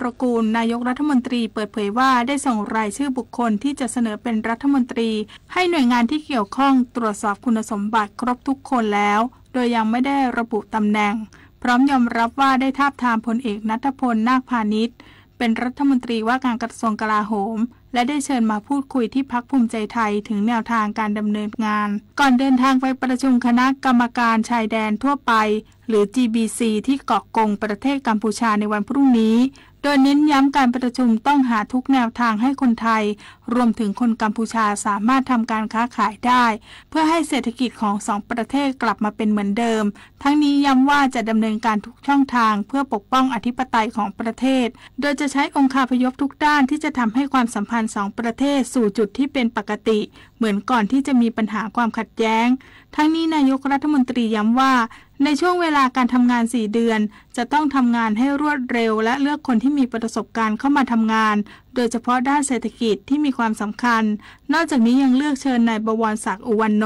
รกูลนายกรัฐมนตรีเปิดเผยว่าได้ส่งรายชื่อบุคคลที่จะเสนอเป็นรัฐมนตรีให้หน่วยงานที่เกี่ยวข้องตรวจสอบคุณสมบัติครบทุกคนแล้วโดยยังไม่ได้ระบุตำแหน่งพร้อมยอมรับว่าได้ทาบทามพลเอกณัฐพลนาคพานิชเป็นรัฐมนตรีว่าการกระทรวงกลาโหมและได้เชิญมาพูดคุยที่พรรคภูมิใจไทยถึงแนวทางการดำเนินงานก่อนเดินทางไปประชุมคณะกรรมการชายแดนทั่วไปหรือ GBC ที่เกาะกงประเทศกัมพูชาในวันพรุ่งนี้โดยเน้นย้ำการประชุมต้องหาทุกแนวทางให้คนไทยรวมถึงคนกัมพูชาสามารถทำการค้าขายได้เพื่อให้เศรษฐกิจของสองประเทศกลับมาเป็นเหมือนเดิมทั้งนี้ย้ำว่าจะดำเนินการทุกช่องทางเพื่อปกป้องอธิปไตยของประเทศโดยจะใช้องคาพยพทุกด้านที่จะทำให้ความสัมพันธ์สองประเทศสู่จุดที่เป็นปกติเหมือนก่อนที่จะมีปัญหาความขัดแย้งทั้งนี้นายกรัฐมนตรีย้ำว่าในช่วงเวลาการทำงาน4เดือนจะต้องทำงานให้รวดเร็วและเลือกคนที่มีประสบการณ์เข้ามาทำงานโดยเฉพาะด้านเศรษฐกิจที่มีความสำคัญนอกจากนี้ยังเลือกเชิญนายบวรศักดิ์อุวันโน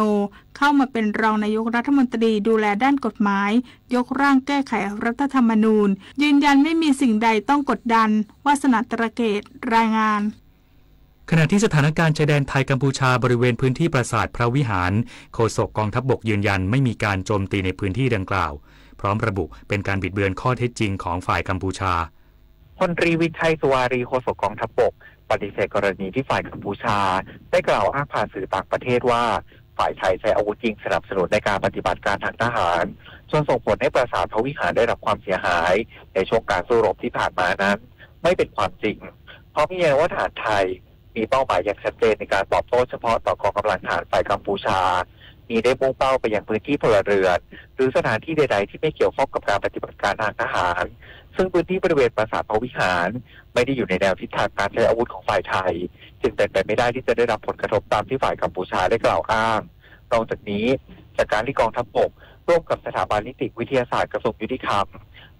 เข้ามาเป็นรองนายกรัฐมนตรีดูแลด้านกฎหมายยกร่างแก้ไขรัฐธรรมนูญยืนยันไม่มีสิ่งใดต้องกดดันวาสนาตระเกตรายงานขณะที่สถานการณ์ชายแดนไทยกัมพูชาบริเวณพื้นที่ปราสาทพระวิหารโฆษกกองทัพบกยืนยันไม่มีการโจมตีในพื้นที่ดังกล่าวพร้อมระบุเป็นการบิดเบือนข้อเท็จจริงของฝ่ายกัมพูชาพลตรีวิชัยสุวารีโฆษกกองทัพบกปฏิเสธกรณีที่ฝ่ายกัมพูชาได้กล่าวอ้างผ่านสื่อต่างประเทศว่าฝ่ายไทยใช้อาวุธยิงสนับสนุนในการปฏิบัติการทางทหารจนส่งผลให้ปราสาทพระวิหารได้รับความเสียหายในช่วงการสู้รบที่ผ่านมานั้นไม่เป็นความจริงเพราะมีแนวว่าทหารไทยมีเป้าหมายอย่างชัดเจนในการตอบโต้เฉพาะต่อกองกำลังทหารฝ่ายกัมพูชามีได้มุ่งเป้าไปยังพื้นที่พลเรือนหรือสถานที่ใดๆที่ไม่เกี่ยวข้องกับการปฏิบัติการทางทหารซึ่งพื้นที่บริเวณปราสาทพระวิหารไม่ได้อยู่ในแนวทิศทางการใช้อาวุธของฝ่ายไทยจึงเป็นไปไม่ได้ที่จะได้รับผลกระทบตามที่ฝ่ายกัมพูชาได้กล่าวอ้างนอกจากนี้จากการที่กองทัพบกร่วมกับสถาบันนิติวิทยาศาสตร์กระทรวงยุติธรรม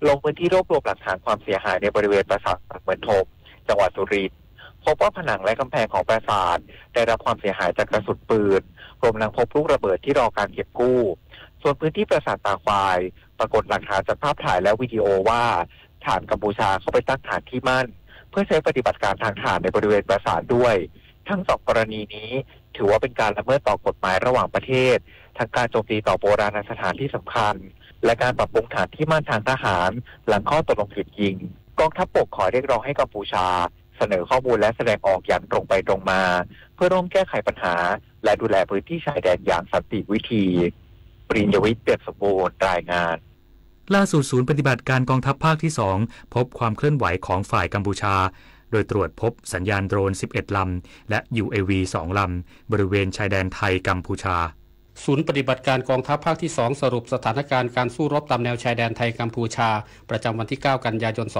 ลงพื้นที่รวบรวมหลักฐานความเสียหายในบริเวณปราสาทเหมือนทมจังหวัดสุรินทร์พบว่าผนังและกำแพงของปราสาทได้รับความเสียหายจากกระสุนปืนรวมทั้งพบลูกระเบิดที่รอการเก็บกู้ส่วนพื้นที่ปราสาทตาควายปรากฏหลักฐานจากภาพถ่ายและวิดีโอว่าทหารกัมพูชาเข้าไปตั้งฐานที่มั่นเพื่อใช้ปฏิบัติการทางทหารในบริเวณปราสาทด้วยทั้งสองกรณีนี้ถือว่าเป็นการละเมิดต่อกฎหมายระหว่างประเทศทั้งการโจมตีต่อโบราณสถานที่สำคัญและการปรับปรุงฐานที่มั่นทางทหารหลังข้อตกลงหยุดยิงกองทัพบกขอเรียกร้องให้กัมพูชาเสนอข้อมูลและแสดงออกอย่างตรงไปตรงมาเพื่อร่วมแก้ไขปัญหาและดูแลพื้นที่ชายแดนอย่างสันติวิธีปริญญวิทย์เปี่ยมสมบูรณ์รายงานล่าสุดศูนย์ปฏิบัติการกองทัพภาคที่2พบความเคลื่อนไหวของฝ่ายกัมพูชาโดยตรวจพบสัญญาณโดรน11ลำและ UAV 2ลำบริเวณชายแดนไทยกัมพูชาศูนย์ปฏิบัติการกองทัพภาคที่2สรุปสถานการณ์การสู้รบตามแนวชายแดนไทยกัมพูชาประจำวันที่9กันยายน2568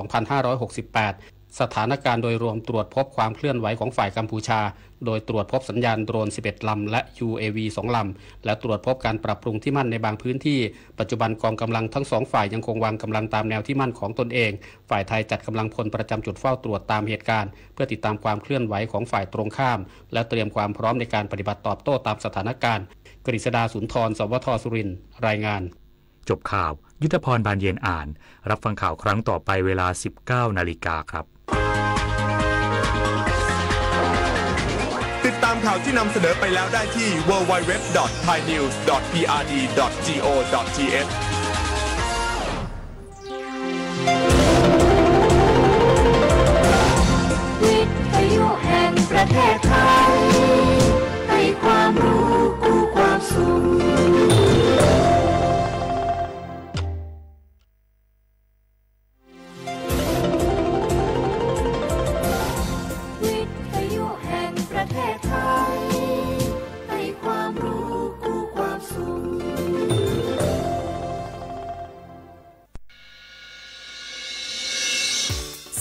สถานการณ์โดยรวมตรวจพบความเคลื่อนไหวของฝ่ายกัมพูชาโดยตรวจพบสัญญาณโดรน11ลำและ UAV 2ลำและตรวจพบการปรับปรุงที่มั่นในบางพื้นที่ปัจจุบันกองกำลังทั้งสองฝ่ายยังคงวางกำลังตามแนวที่มั่นของตนเองฝ่ายไทยจัดกำลังพลประจำจุดเฝ้าตรวจตามเหตุการณ์เพื่อติดตามความเคลื่อนไหวของฝ่ายตรงข้ามและเตรียมความพร้อมในการปฏิบัติตอบโต้ตามสถานการณ์กฤษดาสุนทรสวทสุรินทร์รายงานจบข่าวยุทธพรบานเย็นอ่านรับฟังข่าวครั้งต่อไปเวลา 19:00 น.ครับติดตามข่าวที่นำเสนอไปแล้วได้ที่ www.thainews.prd.go.th วิทยุแห่งประเทศไทยให้ความรู้กู้ความสุข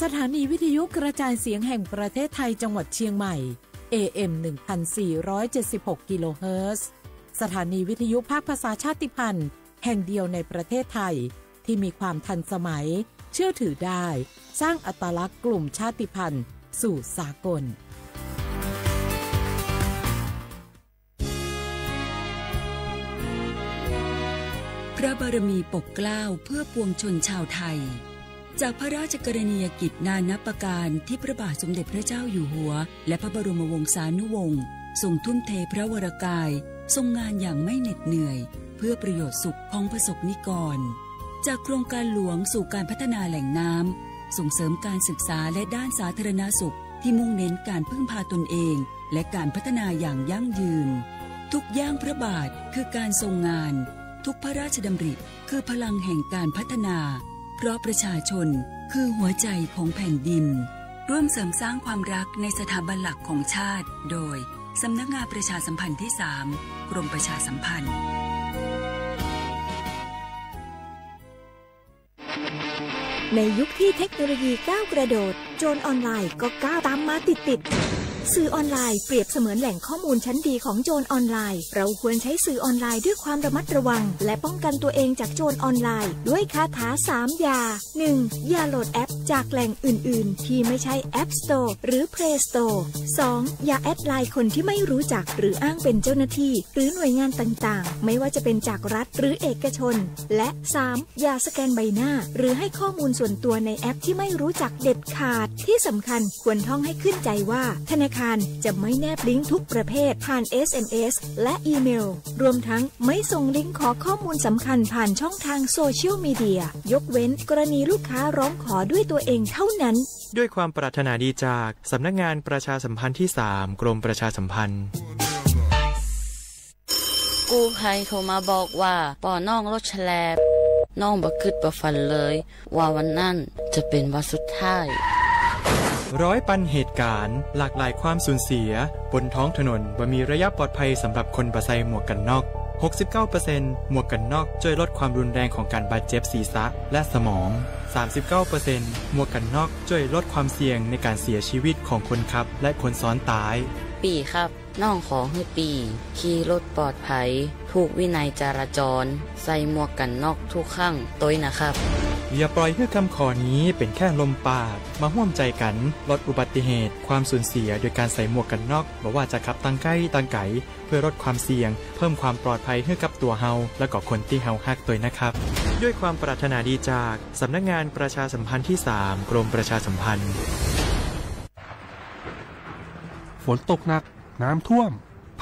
สถานีวิทยุกระจายเสียงแห่งประเทศไทยจังหวัดเชียงใหม่ AM 1476 กิโลเฮิรตซ์สถานีวิทยุภาคภาษาชาติพันธุ์แห่งเดียวในประเทศไทยที่มีความทันสมัยเชื่อถือได้สร้างอัตลักษณ์กลุ่มชาติพันธุ์สู่สากลพระบารมีปกเกล้าเพื่อปวงชนชาวไทย จากพระราชกรณียกิจนานับประการที่พระบาทสมเด็จพระเจ้าอยู่หัวและพระบรมวงศานุวงศ์ทรงทุ่มเทพระวรกายทรงงานอย่างไม่เหน็ดเหนื่อยเพื่อประโยชน์สุขของประสบนิกรจากโครงการหลวงสู่การพัฒนาแหล่งน้ำส่งเสริมการศึกษาและด้านสาธารณสุขที่มุ่งเน้นการพึ่งพาตนเองและการพัฒนาอย่างยั่งยืนทุกย่างพระบาทคือการทรงงานทุกพระราชดำริคือพลังแห่งการพัฒนาเพราะประชาชนคือหัวใจของแผ่นดินร่วมเสริมสร้างความรักในสถาบันหลักของชาติโดยสำนักงานประชาสัมพันธ์ที่ 3 กรมประชาสัมพันธ์ในยุคที่เทคโนโลยีก้าวกระโดดโจรออนไลน์ก็ก้าวตามมาติดสื่อออนไลน์เปรียบเสมือนแหล่งข้อมูลชั้นดีของโจรออนไลน์เราควรใช้สื่อออนไลน์ด้วยความระมัดระวังและป้องกันตัวเองจากโจรออนไลน์ด้วยคาถา3อย่า 1. อย่าโหลดแอปจากแหล่งอื่นๆที่ไม่ใช่ App Store หรือ Play Store 2. อย่าแอดไลน์คนที่ไม่รู้จักหรืออ้างเป็นเจ้าหน้าที่หรือหน่วยงานต่างๆไม่ว่าจะเป็นจากรัฐหรือเอกชนและ 3. อย่าสแกนใบหน้าหรือให้ข้อมูลส่วนตัวในแอปที่ไม่รู้จักเด็ดขาดที่สำคัญควรท่องให้ขึ้นใจว่าธนาคารจะไม่แนบลิงก์ทุกประเภทผ่าน SMS และอีเมลรวมทั้งไม่ส่งลิงก์ขอข้อมูลสำคัญผ่านช่องทางโซเชียลมีเดียยกเว้นกรณีลูกค้าร้องขอด้วยตัวเองเท่านั้นด้วยความปรารถนาดีจากสำนักงานประชาสัมพันธ์ที่ 3 กรมประชาสัมพันธ์กู้ภัยโทรมาบอกว่าป่อน้องรถแฉลบน้องบ่คิดบ่ฝันเลยว่าวันนั้นจะเป็นวันสุดท้ายร้อยปันเหตุการณ์หลากหลายความสูญเสียบนท้องถนนบ่มีระยะปลอดภัยสำหรับคนบ่ใส่หมวกกันน็อก 69% หมวกกันน็อกช่วยลดความรุนแรงของการบาดเจ็บศีรษะและสมอง 39% หมวกกันน็อกช่วยลดความเสี่ยงในการเสียชีวิตของคนขับและคนซ้อนท้ายปีครับน้องขอให้ปีขี่รถปลอดภัยถูกวินัยจราจรใส่หมวกกันน็อกทุกครั้งต้อยนะครับอย่าปล่อยให้คำขอนี้เป็นแค่ลมปากมาร่วมใจกันลดอุบัติเหตุความสูญเสียโดยการใส่หมวกกันน็อกบ่ว่าจะขับตั้งใกล้ตั้งไกลเพื่อลดความเสี่ยงเพิ่มความปลอดภัยให้กับตัวเฮาและก็คนที่เฮาฮักตัวนะครับด้วยความปรารถนาดีจากสำนักงานประชาสัมพันธ์ที่ 3 กรมประชาสัมพันธ์ฝนตกหนักน้ำท่วม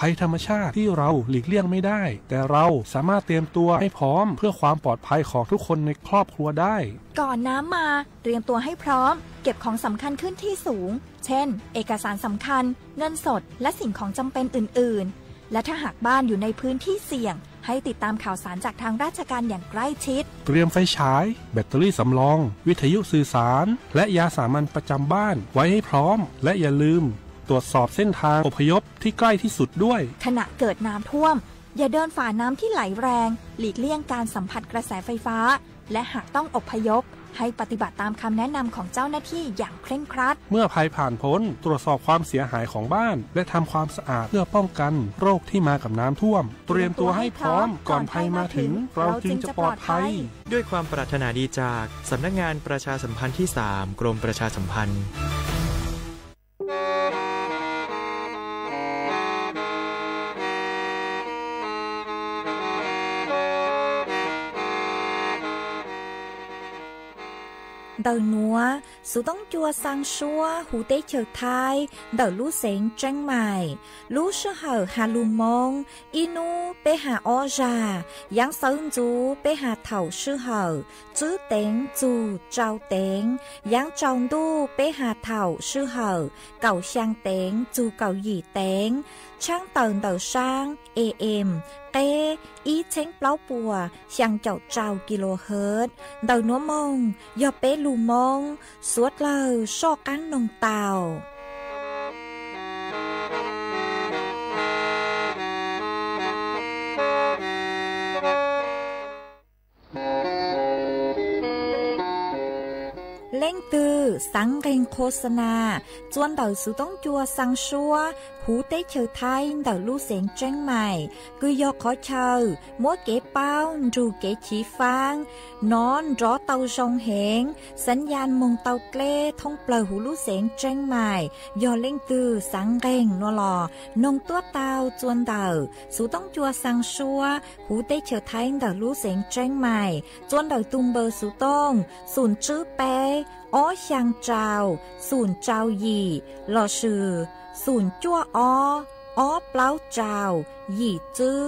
ภัยธรรมชาติที่เราหลีกเลี่ยงไม่ได้แต่เราสามารถเตรียมตัวให้พร้อมเพื่อความปลอดภัยของทุกคนในครอบครัวได้ก่อนน้ำมาเตรียมตัวให้พร้อมเก็บของสำคัญขึ้นที่สูงเช่นเอกสารสำคัญเงินสดและสิ่งของจำเป็นอื่นๆและถ้าหากบ้านอยู่ในพื้นที่เสี่ยงให้ติดตามข่าวสารจากทางราชการอย่างใกล้ชิดเตรียมไฟฉายแบตเตอรี่สำรองวิทยุสื่อสารและยาสามัญประจำบ้านไว้ให้พร้อมและอย่าลืมตรวจสอบเส้นทางอพยพที่ใกล้ที่สุดด้วยขณะเกิดน้ำท่วมอย่าเดินฝ่าน้ำที่ไหลแรงหลีกเลี่ยงการสัมผัสกระแสไฟฟ้าและหากต้องอพยพให้ปฏิบัติตามคำแนะนำของเจ้าหน้าที่อย่างเคร่งครัดเมื่อภัยผ่านพ้นตรวจสอบความเสียหายของบ้านและทำความสะอาดเพื่อป้องกันโรคที่มากับน้ำท่วมเตรียมตัวให้พร้อมก่อนภัยมาถึงเราจึงจะปลอดภัยด้วยความปรารถนาดีจากสำนักงานประชาสัมพันธ์ที่ 3 กรมประชาสัมพันธ์Đầu núa, số tông chua sang xua, hú tế chờ thai, đầu lũ xén tranh mài, lũ sơ hở hà lù mông, inu bê hà o già, giáng sơn chú bê hà thảo sư hở, chứ tên chú trao tên, giáng tròn đu bê hà thảo sư hở, cầu sang tên chú cầu dì tên, trang tờn đầu sang, AM, kê, ý chánh pláu bùa, sang chậu trao kHz, đầu núa mông, do bê lù mông, suốt lờ so cán nông tàu. Lên từ สังเกงโฆษณาจวนเต่าสุต้องจัวสังชัวหูเต้เชอไทยเต่าลู่เสียงแจ้งใหม่คือยอขอเชอมัวเก๋เป้าดูเก๋ฉีฟางนอนรอเต่าชงเหงสัญญาณมงเต่าเกล้ท่องเปล่าหูลู่เสียงแจ้งใหม่ยอเล่งตือสังเกงนัวหล่อนงตัวเต่าจวนเต่าสุต้องจัวสังชัวหูเต้เชอไทยเต่าลู่เสียงแจ้งใหม่จวนเต่าตุงเบอร์สุต้องศูนย์จื้อเป้อ้อช่างเจ้าศูนย์เจ้าหยี่หล่อชื่อศูนย์จั่วอ้อเปล่าเจ้าหยี่จื้อ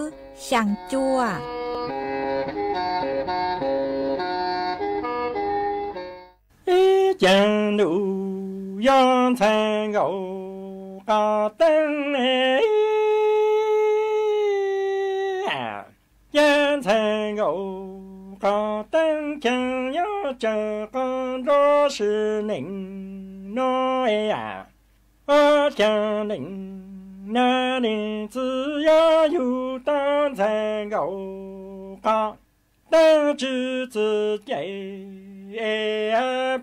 ช่างจั่วจังดูย้อนแทงเอากาตั้งเอย้อนแทงเอากาตั้งจังยอจะกันรอสิหนึ่งน้อย家人那里只要有当才够高，但知自己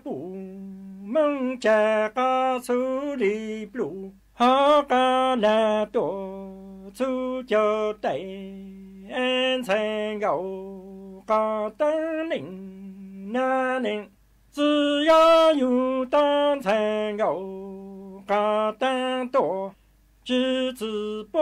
不梦这个处理不好个那多处就得才够高，但人那里只要有当才够。嘎当多，知知不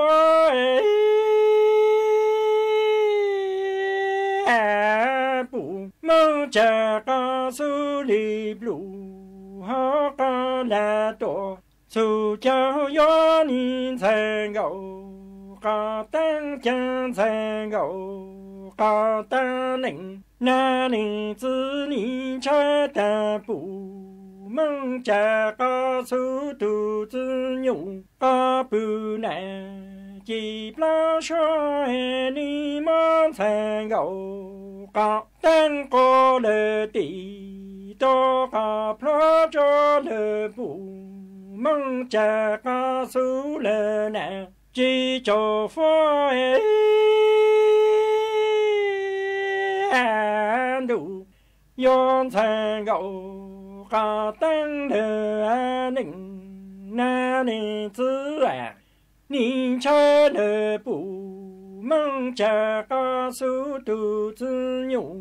不梦这个手里不好个来多，手脚要你才够，嘎当将才够，嘎当人那里子你才得不。梦这个速度自由，个不难，几不说你们才够个，等过了地，多个破着了不，梦这个速了难，几着佛路，用才够。嘎当的人，那里子你吃了不梦这个速度自由，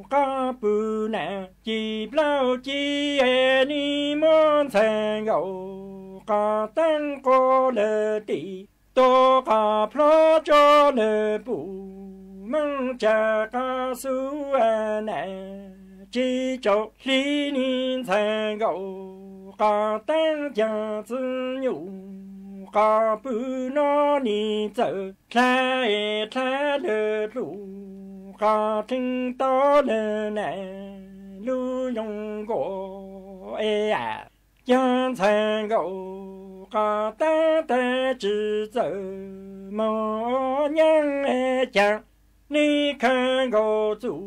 嘎不难，几不几你们才够，嘎当过了地，多嘎破着了不梦这个速难。几周里年才够，嘎当家自由，嘎不拿你走，看的路，嘎听到了难路用过，哎呀，家才够，嘎当的只走，么样哎讲，你看我走。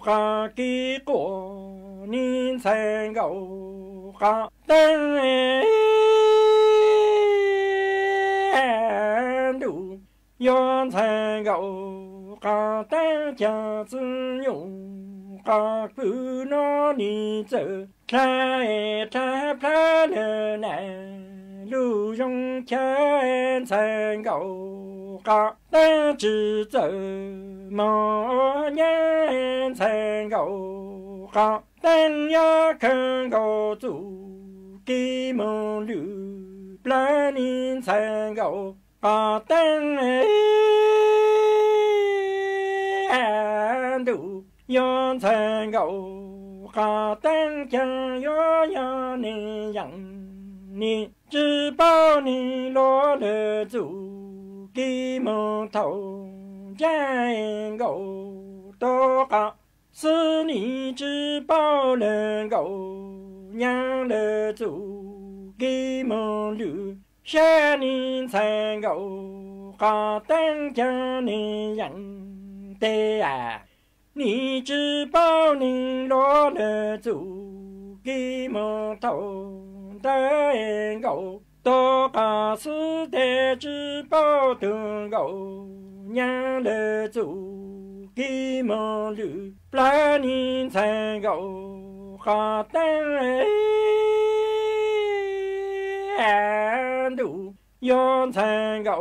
嘎给过年才够嘎等路样才够嘎等家自由嘎不拿你走看怕了难路用钱才够嘎等只走么年才够嘎等呀看够走给梦路不然你才够嘎等路样才够嘎等家要呀你养你只保你落了走给梦头见够多高是你只保能够养得住给梦路下你才够嘎当家你养的啊你只保你落得住给梦头的够多高是的只保能够养得住给梦路不然你才够กาเต้นดูย้อนแทงเก่า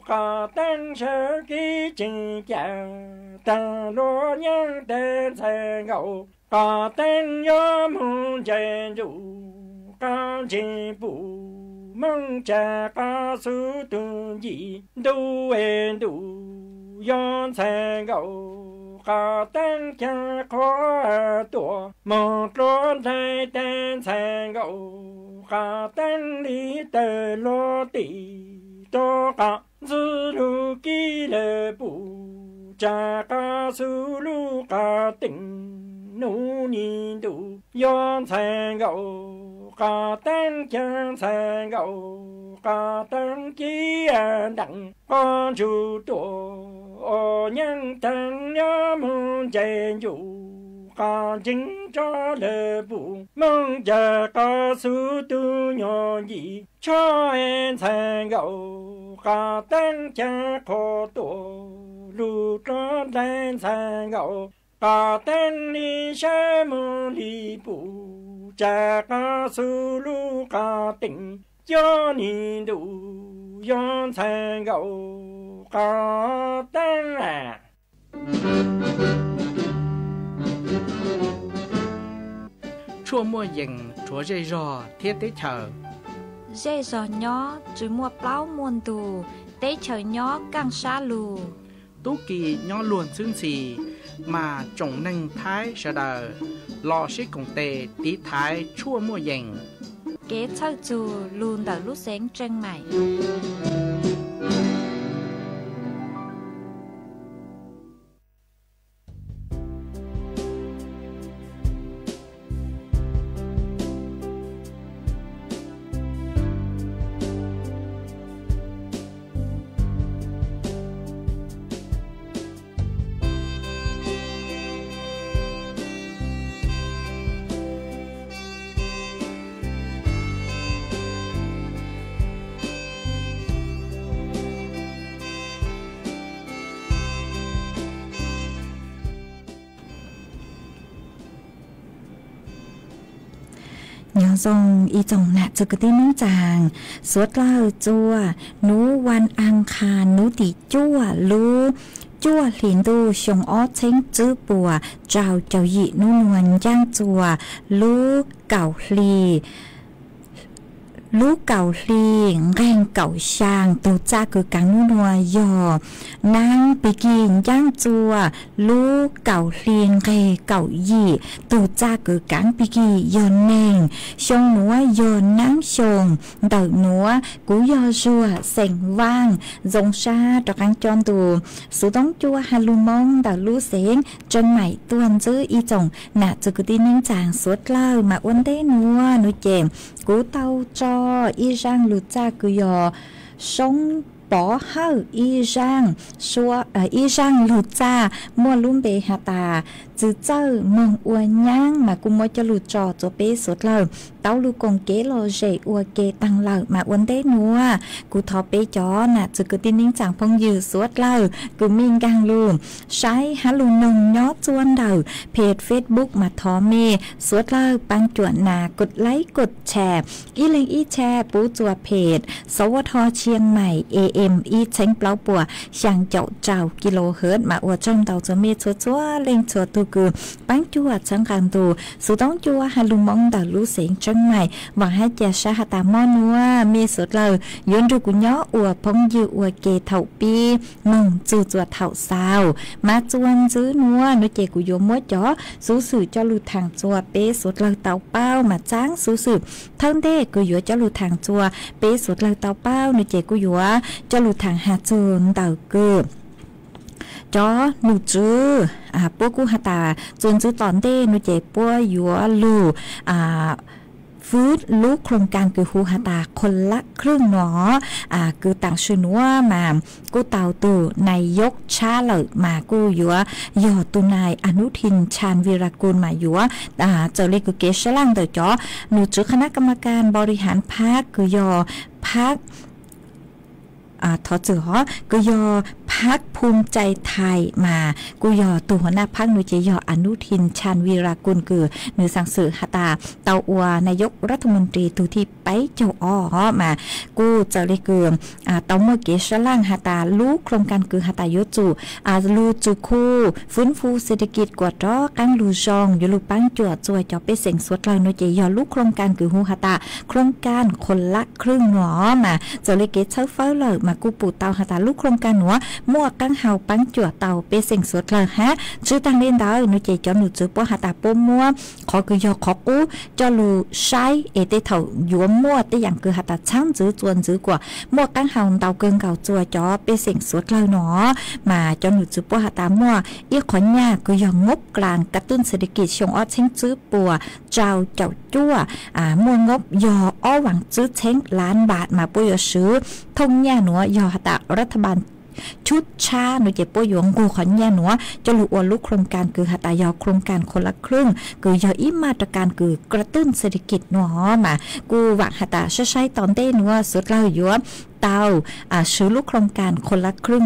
กาเต้นเชื่อกี่จริงแก่แต่รถยังเต้นแทงเก่ากาเต้นย้อมหุ่นเจนดูกาจิบุมึงจะกาสุตุยีดูเอ็นดูย้อนแทงเก่ากาเต้นแค่ขอตัวมองรถไทยเต้นแทงเก่ากาเต้นลีเตอร์โลตีโตกาซูลูกิเลปูจากาซูลูกาติงนูนีดูย้อนแทงเก่ากาเต้นแค่แทงเก่ากาเต้นกี่ดังก้อนจูตัวยังตั้งยามใจอยู่กาจิงจอเลบุมึงจะกาสุตุยอนยีชอเอ็นแทงเก่ากาเต้นจะขอตัวลูกเต้นแทงเก่ากาเต้นลีเชมุลีปูจากาสุลูกาติงย้อนนีดูย้อนแทงเก่ากาเต้นchua mua dừng chúa dây rò thiết tế chờ dây rò nhỏ chứ mua plau muôn tù tế chờ nhỏ càng xa lù tú kỳ nhỏ luôn xương xì mà trồng nâng thái sợ đờ lò xích cùng tề tí thái chua mua dừng kế thơ chù luôn đỡ lúc sáng chân mày nhỏ dòng y chồng nạ cho cái tiếng nước chàng suốt lao chua núวันอังคารnú tỷ chua lú chua liền đu sông ó chén chữ bùa trào chào dị nú nguồn giang chùa lú cào lì lú cào lì ngang cào sang tu cha cứ cắn nú nua giò nang bị kinh giang chùa lú cào lì ngang cào dị tu cha cứ cắn bị kinh giò neng sông núa giò nắng sông đợt núa cú giò rùa sành vang dòng xa trọc ăn tròn tù số đóng chua hà lu mong đợt lú sén chân mày tuôn giữ y chồng nạ cho cứ tin những chàng suốt lao mà uốn té núa núi chèm cú tàu cho y rang lụt cha cứ giò sống bỏ hao y rang xua y rang lụt cha mua lúm bề hà tà từ chơi mong uốn nhang mà cũng mua cho lụt trò cho bé sốt lờ tao lu còn kế lo rể uốn kế tăng lờ mà uốn té núa cú thọ bé chó nè từ cứ tin những chàng phong dư sốt lờ cứ minh gang luôn sai há lu nồng nhót chuan đầu page Facebook mà thọ mê sốt lờ băng chuẩn nàกดไลค์กดแชร์อีเล็งอีแชร์ปูจัวเพจสวทเชียงใหม่ AM อีเช้งเปล่าปัวช่างเจ้าเจ้ากิโลเฮิรตซ์มาอวดจ้องเตาจะเมชัวชัวเล็งชัวตัวคือปังจัวช่างการตูสุดต้องจัวฮาลุมองดาลูเสียงจังใหม่หวังให้เจ้าชาหตามอนัวเมสุดเลยย้อนดูกุญย้ออวดพงยืออวดเกเถ่าปีมึงจูจัวเถ่าสาวมาจวนซื้อนัวนุเจกุโยมมัวจ๋อสู้สื่อเจ้าลูทางจัวเป๊สุดเลยเตาเป้ามาจ้างสู้สื่อท่านเด็กกุโยเจ้าลูทางจัวเป๊สุดเลยเตาเป้านุเจกุโยเจ้าลูทางหาจูนเตาเกือบจอหนูจื้อพวกกูหาตาจนจื้อตอนเต้หนูเจ็บปัวยัวลูฟูดลูกโครงการคือฮูหาตาคนละครึ่งหนอคือต่างชื่อนัวมากูเตาตู่นายยกชาเลยมากูยัวยอตุนายอนุทินชาญวีรกุลมายัวเจอเลกุเกชลังเตอจอหนูจื้อคณะกรรมการบริหารพรรคคือยอพรรคทอจือก็ยอพ พรรคภูมิใจไทยมากูยอตัวหัวหน้าพรรคนุเจยออนุทินชาญวีรากุลเกือหนือสังสือหตาเตาอัวนายกรัฐมนตรีตูที่ไปเจ้าอ้อมากูจะเลยเกือเตาเมื่อเกชล่างหตาลูกโครงการคือหตายจูลูจูคูฟื้นฟูเศรษฐกิจกว่าร้อกังลูจองอยู่ลูปังจวดจวยจอไปเสียงสวดเรานุเจยอลูกโครงการคือหูหตาโครงการคนละครึ่งหนอมาจะเลยเกเช้าเฝ้าเลยมากูปูเตาหตาลูกโครงการหนัวมั่วกังเฮาปังจวดเตาไปเสียงสวดเลยฮะชื่อตังเล่นดาวนุเจจอหนูจือปหตาปมัวขอคือยอขอกูจอลูใช้เอเตเถายัวมั่วแต่อย่างคือหตาช่างจือจวนจือกว่ามั่วกังเฮาเตาเกิงเก่าจวจอไปเสียงสวดเลยหนอมาจอหนูจือปหตามั่วอีขอนยาคือยองบกลางกระตุ้นเศรษฐกิจชงอ้อเช้งจื้อปัวเจ้าจั่วมวลงบยออ้อหวังจื้อเช้งล้านบาทมาปุยซื้อทงยาหนัวยอหตารัฐบาลชุดชาหนูเจ็บป่วยหยงกูขอนแย่หนัวจะรู้ว่าลูกโครงการคือหตายอโครงการคนละครึ่งคือยออิมาตรการคือกระตุ้นเศรษฐกิจหนัวมากูหวังหตาใช้ตอนเต้หนัวสุดเล่าอยู่เตาซื้อลูกโครงการคนละครึ่ง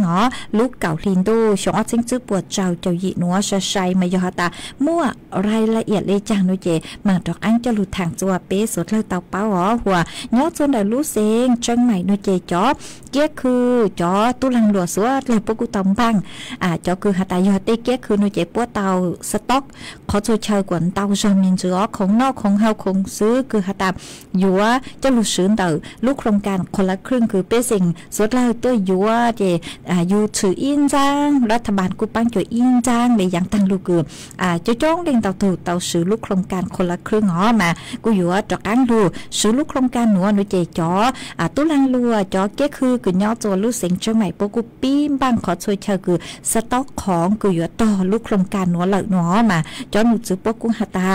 ลูกเก่าลินดูชงอ้อเช้งจื้อปวดเจ้ายีหนัวใช้มายอหตามั่วรายละเอียดเลยจังหนูเจมาดอกอันจะหลุดทางจัวเป๊สุดเลยเตาเป้าหัวย้อนจนได้รู้เสียงจังใหม่หนูเจจอเกี้ยคือจอตุลังหลัวสัวเลยพวกกูตอมบังจอคือหตายอเตเกี้ยคือหนูเจปัวเตาสต็อกขอช่วยเชยกวนเตาจอมินจือของนอกของเฮาคงซื้อคือหตายัวจะหลุดซื้อเตาลูกโครงการคนละครึ่งคือเป็นสิ่งสุดแล้วตัวยัวเจอยู่ถืออินจางรัฐบาลกูปังจ่วยอินจางในอย่างตั้งลูกเกือจะจ้องเด้งเตาถูเตาซื้อลูกโครงการคนละครึ่งมากูยัวจอกอังดูซื้อลูกโครงการหนัวหนูเจจอตุลังลัวจอเกี้ยคือคือย่อตัวลูกเสียงเชียงใหม่ปกูปีนบ้างขอช่วยเชยคือสต็อกของกูยัวต่อลูกโครงการหนัวเหล่าหนัวมาจอหนูซื้อปกูหตา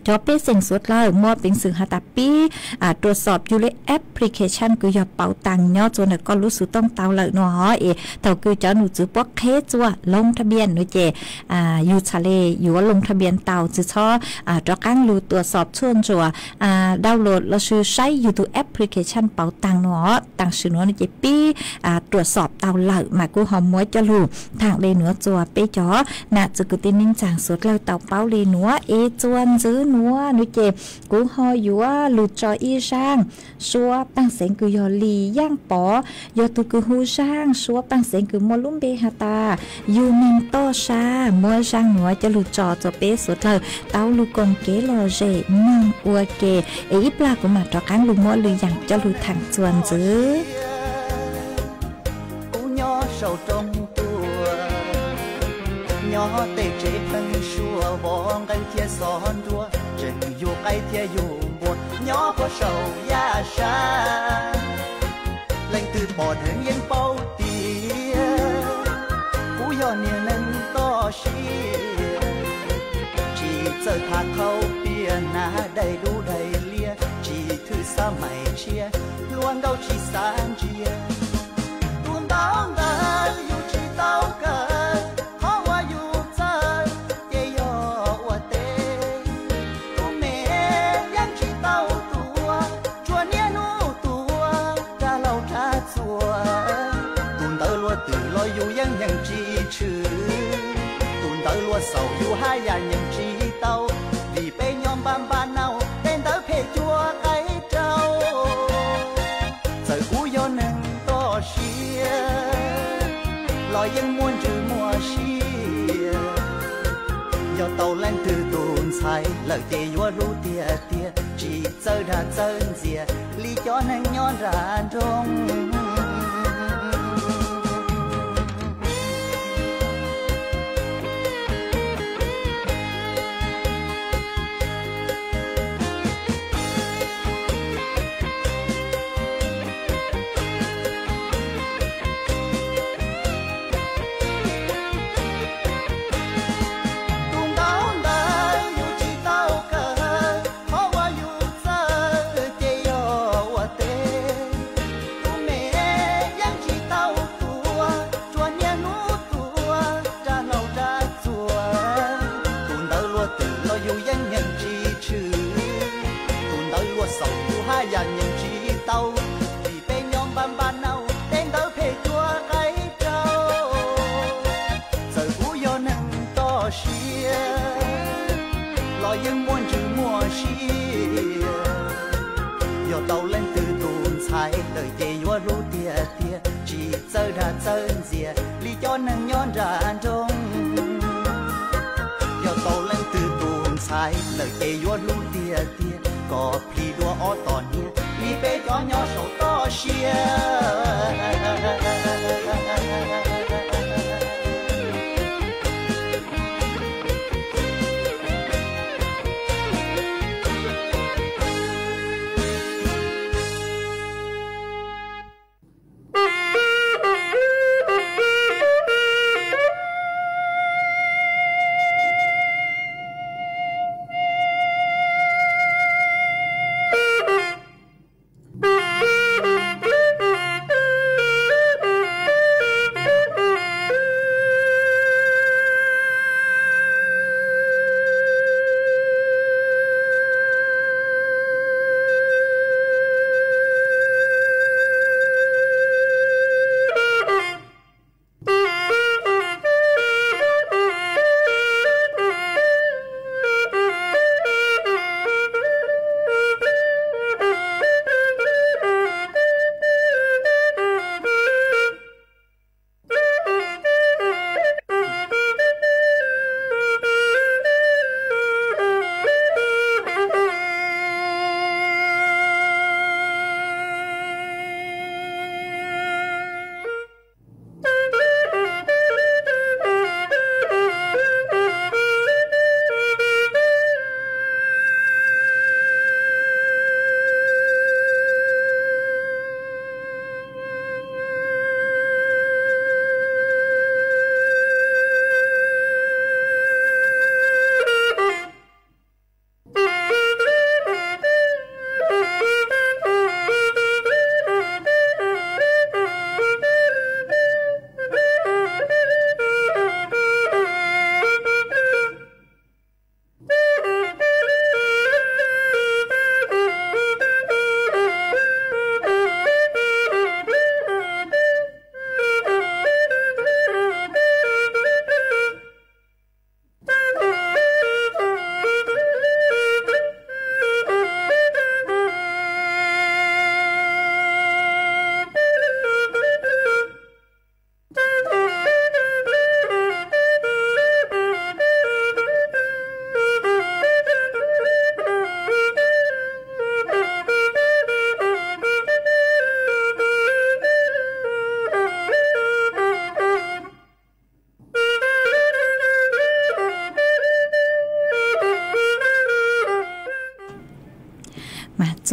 จอเป้เสียงสุดเลยมั่วเป็นสื่อหาตาปีตรวจสอบอยู่ในแอปพลิเคชันคือยอเป่าตังย่อจนก็รู้สึกต้องเตาเลยเนาะเท่าคือเจ้าหนูจื้อพวกเคสจัวลงทะเบียนหนูเจอยู่ทะเลอยู่ว่าลงทะเบียนเตาจื้อช่อจอกั้งรู้ตรวจสอบช่วงจัวดาวน์โหลดแล้วซื้อใช้อยู่ตัวแอปพลิเคชันเป่าตังเนาะตังชื่อเนาะหนูเจปีตรวจสอบเตาเลยมากูหอมมวยจะรู้ทางเลยเนาะจัวเป้จอน่าจะกูตินิ่งจางสุดเลยเตาเป่าเลยเนาะจวนจื้อนัวนุเจ็บกูหออยู่ว่าลูจออีช่างชัวปังเสียงคือยอลีย่างปอยอตุคือหูช่างชัวปังเสียงคือมอลุ่มเบฮาตายูมินโตชามัวช่างหนัวจะลูจอจะเป๊ะสุดเลยเต้าลูกงเกลอเจนังอัวเกอีปลากูมาตอกังลูมัวหรืออย่างจะลูทางจวนจื้อกูย่อเศร้าตรงตัวย่อเตะเจ็บทั้งชัววองกันเทียซ้อนตัวอยู่ไกลเทียอยู่บนย่อพอเศร้ายาชาแรงตื่นปอดเหินเย็นเป้าเตียผู้ย่อเนี่ยนั่งต่อชีจีเจอทาเขาเปียนาได้ดูได้เลียจีถือสามัยเชียล้วนเดาจีสานเจียตุนดาวเดินอยู่จีเต้าเกินเพราะว่าอยู่เจอเยยอว่าเตตื่นลอยอยู่ยังจีชื่อตุนเตอลัวเศร้าอยู่หายายังจีเต้าดีไปยอมบางบ้านเนาเต้นเตอเพจัวไก่เจ้าเจอกูยอหนึ่งต่อเชียลอยยังม้วนจือมัวเชียยอเต้าแรงตือตูนใส่เลิกเตยัวรู้เตียจีเจอด่าเจอเสียลีจอหนึ่งย้อนด่าดงอย่างจีเต้าที่เป็นยอมบานเนาเต้นเตอเพจัวไก่เจ้า thái đời chê vua lũ tia tia chỉ giờ đã chân dìa lý cho nâng nhon ra trong yo tàu lên từ tuôn thái đời chê vua lũ tia tia có phi đua ó tòn nia lý bê cho nhỏ sầu to xia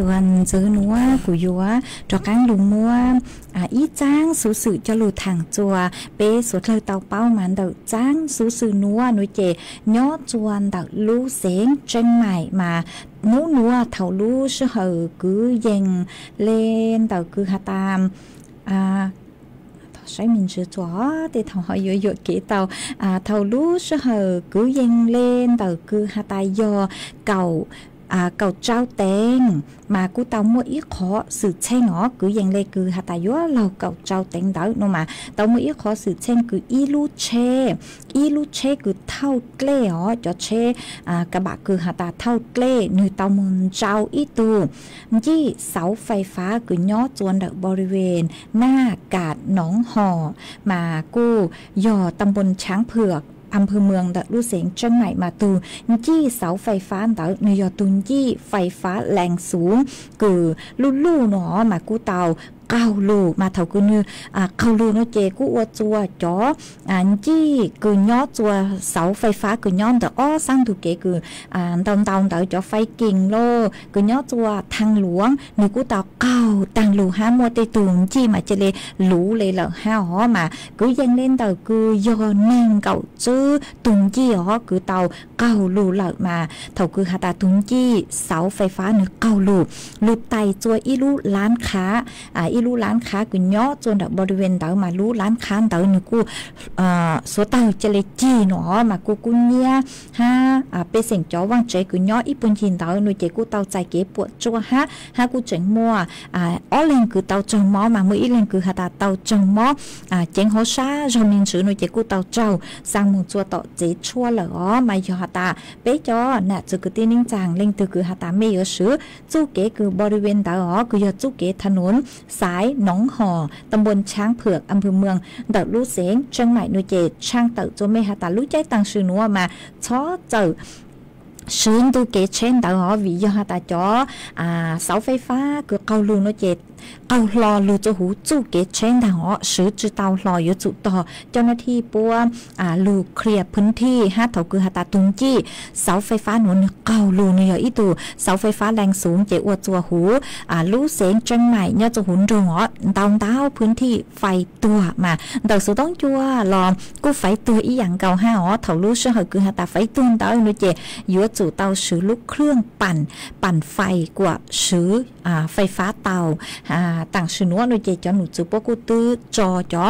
ส่วนซื้อนัวกุยัวจอกังลุงมัวอีจ้างสูสื่อจะหลุดทางจัวเปสวดเลยเตาเป้ามันเดาจ้างสูสื่อนัวนุเจย่อจวนเดาลู่เสียงเจงใหม่มานู้นัวเท่าลู่ชื่อเหอกือเยงเล่นเดากือฮาตามใช้มินชื่อจ๋อแต่ทำให้เยอะๆเกี่ยวเท่าลู่ชื่อเหอกือเยงเล่นเดากือฮาตายยอเก่าเก่าเจ้าเต็งมากูเตาmua ít khó sự chen nó cứ dành lên cứ hạt tài yếu lâu cậu จ้าเต็งđó nó mà tao mua ít khó sự chen cứ ilu che cứ thâu gle ó cho che các bạn cứ hạt tài thâu gle như tao muốnเจ้า ít tuยี่เสาไฟฟ้าcứย่อจวนบริเวณหน้ากาดหนองห่อมากูย่อตำบลช้างเผือกอำเภอเมืองดัดลู่เสียงเชียงใหม่มาตูยี่เสาไฟฟ้าดัดนยอตุนยี่ไฟฟ้าแรงสูงคือลู่หนอมากูเตาเก้าลูมาเท่ากูนี่เก้าลูเนาะเจกูอวดจัวจ๋อจี้กูย่อจัวเสาไฟฟ้ากูย่อแต่อ้อสร้างถูกเกคือตอนเดาจ๋อไฟกิ่งโลกูย่อจัวทางหลวงนี่กูเตาเก้าตังลูห้ามัวเตตุนจี้มาเจเลยหลูเลยเหล่าห้าหอมากูยังเล่นเตากูยอเน่งเก่าซื้อตุนจี้หอกูเตาเก้าลูเหล่ามาเท่ากูหาตาตุนจี้เสาไฟฟ้าเนี่ยเก้าลูไตจัวอีลูร้านค้าอี ลูร้านค้ากุญย่อจนแบบบริเวณเต๋อมาลูร้านค้าเต๋อเนี่ยกูสวเต๋อเจเลจีเนาะมากูกุญเนี่ยฮะเป็นเสียงจ้อว่างใจกุญย่ออีปุ่นหินเต๋อหนูเจกูเต๋อใจเก๋ปวดจัวฮะกูเจ๋งมัวอ้อเล่นคือเต๋อจังหม้อมามืออีเล่นคือหาตาเต๋อจังหม้อเจ๋งหัวซาจอมินชื่อหนูเจกูเต๋อเจ้าสร้างมุงจัวเต๋อเจชัวเหรอมาอยู่หาตาเป๊ะจ้อน่ะจะกูตีนิ่งจางเล่นตัวคือหาตาไม่เยอะซื้อจู้เก๋คือบริเวณเต๋อคือยอดจู้เก๋ถนนสายหนองห่อตำบลช้างเผือกอำเภอเมืองเต๋อลู่เสียงเชียงใหม่หนูเจช่างเต๋อจนไม่หาตาลู่ใจตังชื่อหนูมาช้อเจอซื้อตัวเก๋เช่นเต๋อวิยหาตาจ้อเสาไฟฟ้าคือเกาลูนเจเอารอลูจะหูจู้เกตเช่นทางซื้อจุดเตารออยู่จุดต่อเจ้าหน้าที่ปัวลูเคลียร์พื้นที่ห้าเถาคือหาตาตุงจี้เสาไฟฟ้าหนุนเกาลูเนี่ยอีตูเสาไฟฟ้าแรงสูงเจอวดจัวหูลู่เสียงจังใหม่เนี่ยจะหุ่นรงเตาพื้นที่ไฟตัวมาแต่สุดต้องจัวรอกูไฟตัวอีอย่างเก่าห้าเถาลู่เชื่อคือหาตาไฟตัวเตาหนูเจอยู่จุดเตาซื้อลูกเครื่องปั่นไฟกว่าซื้อไฟฟ้าเตาต่างชนวนโดยเฉพาะหนูจูปกุตื้อจอ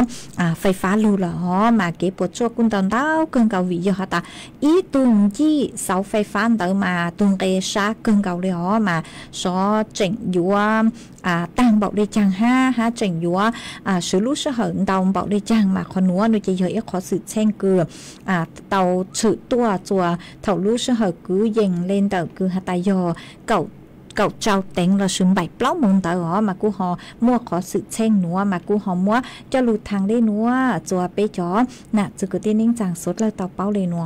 ไฟฟ้าลูหล่อมาเก็บปวดชั่วกุนตอนเต้าเกินเกาหลีเยอะตาอีตุงยี่เสาไฟฟ้าเตอมาตุงเกชาเกินเกาหลีมาซอเจ๋งยัวต่างบอกได้จังฮะเจ๋งยัวซื้อลูกเสือหินเตาบอกได้จังมาขนัวโดยเฉพาะขอสืบเช่นเกลือเตาสืบตัวจัวเถาลูกเสือหินกือเย่งเล่นเตาคือฮัตตายอเก่าเจ้าเต็งเราซื้อใบเปล่ามุนเต๋อมากูหอมั่วขอสืบเช่งนัวมากูหอมั่วจะหลุดทางได้นัวจัวไปจอน่ะจะกูตีนิ่งจางสดเลยเตาเป้าเลยนัว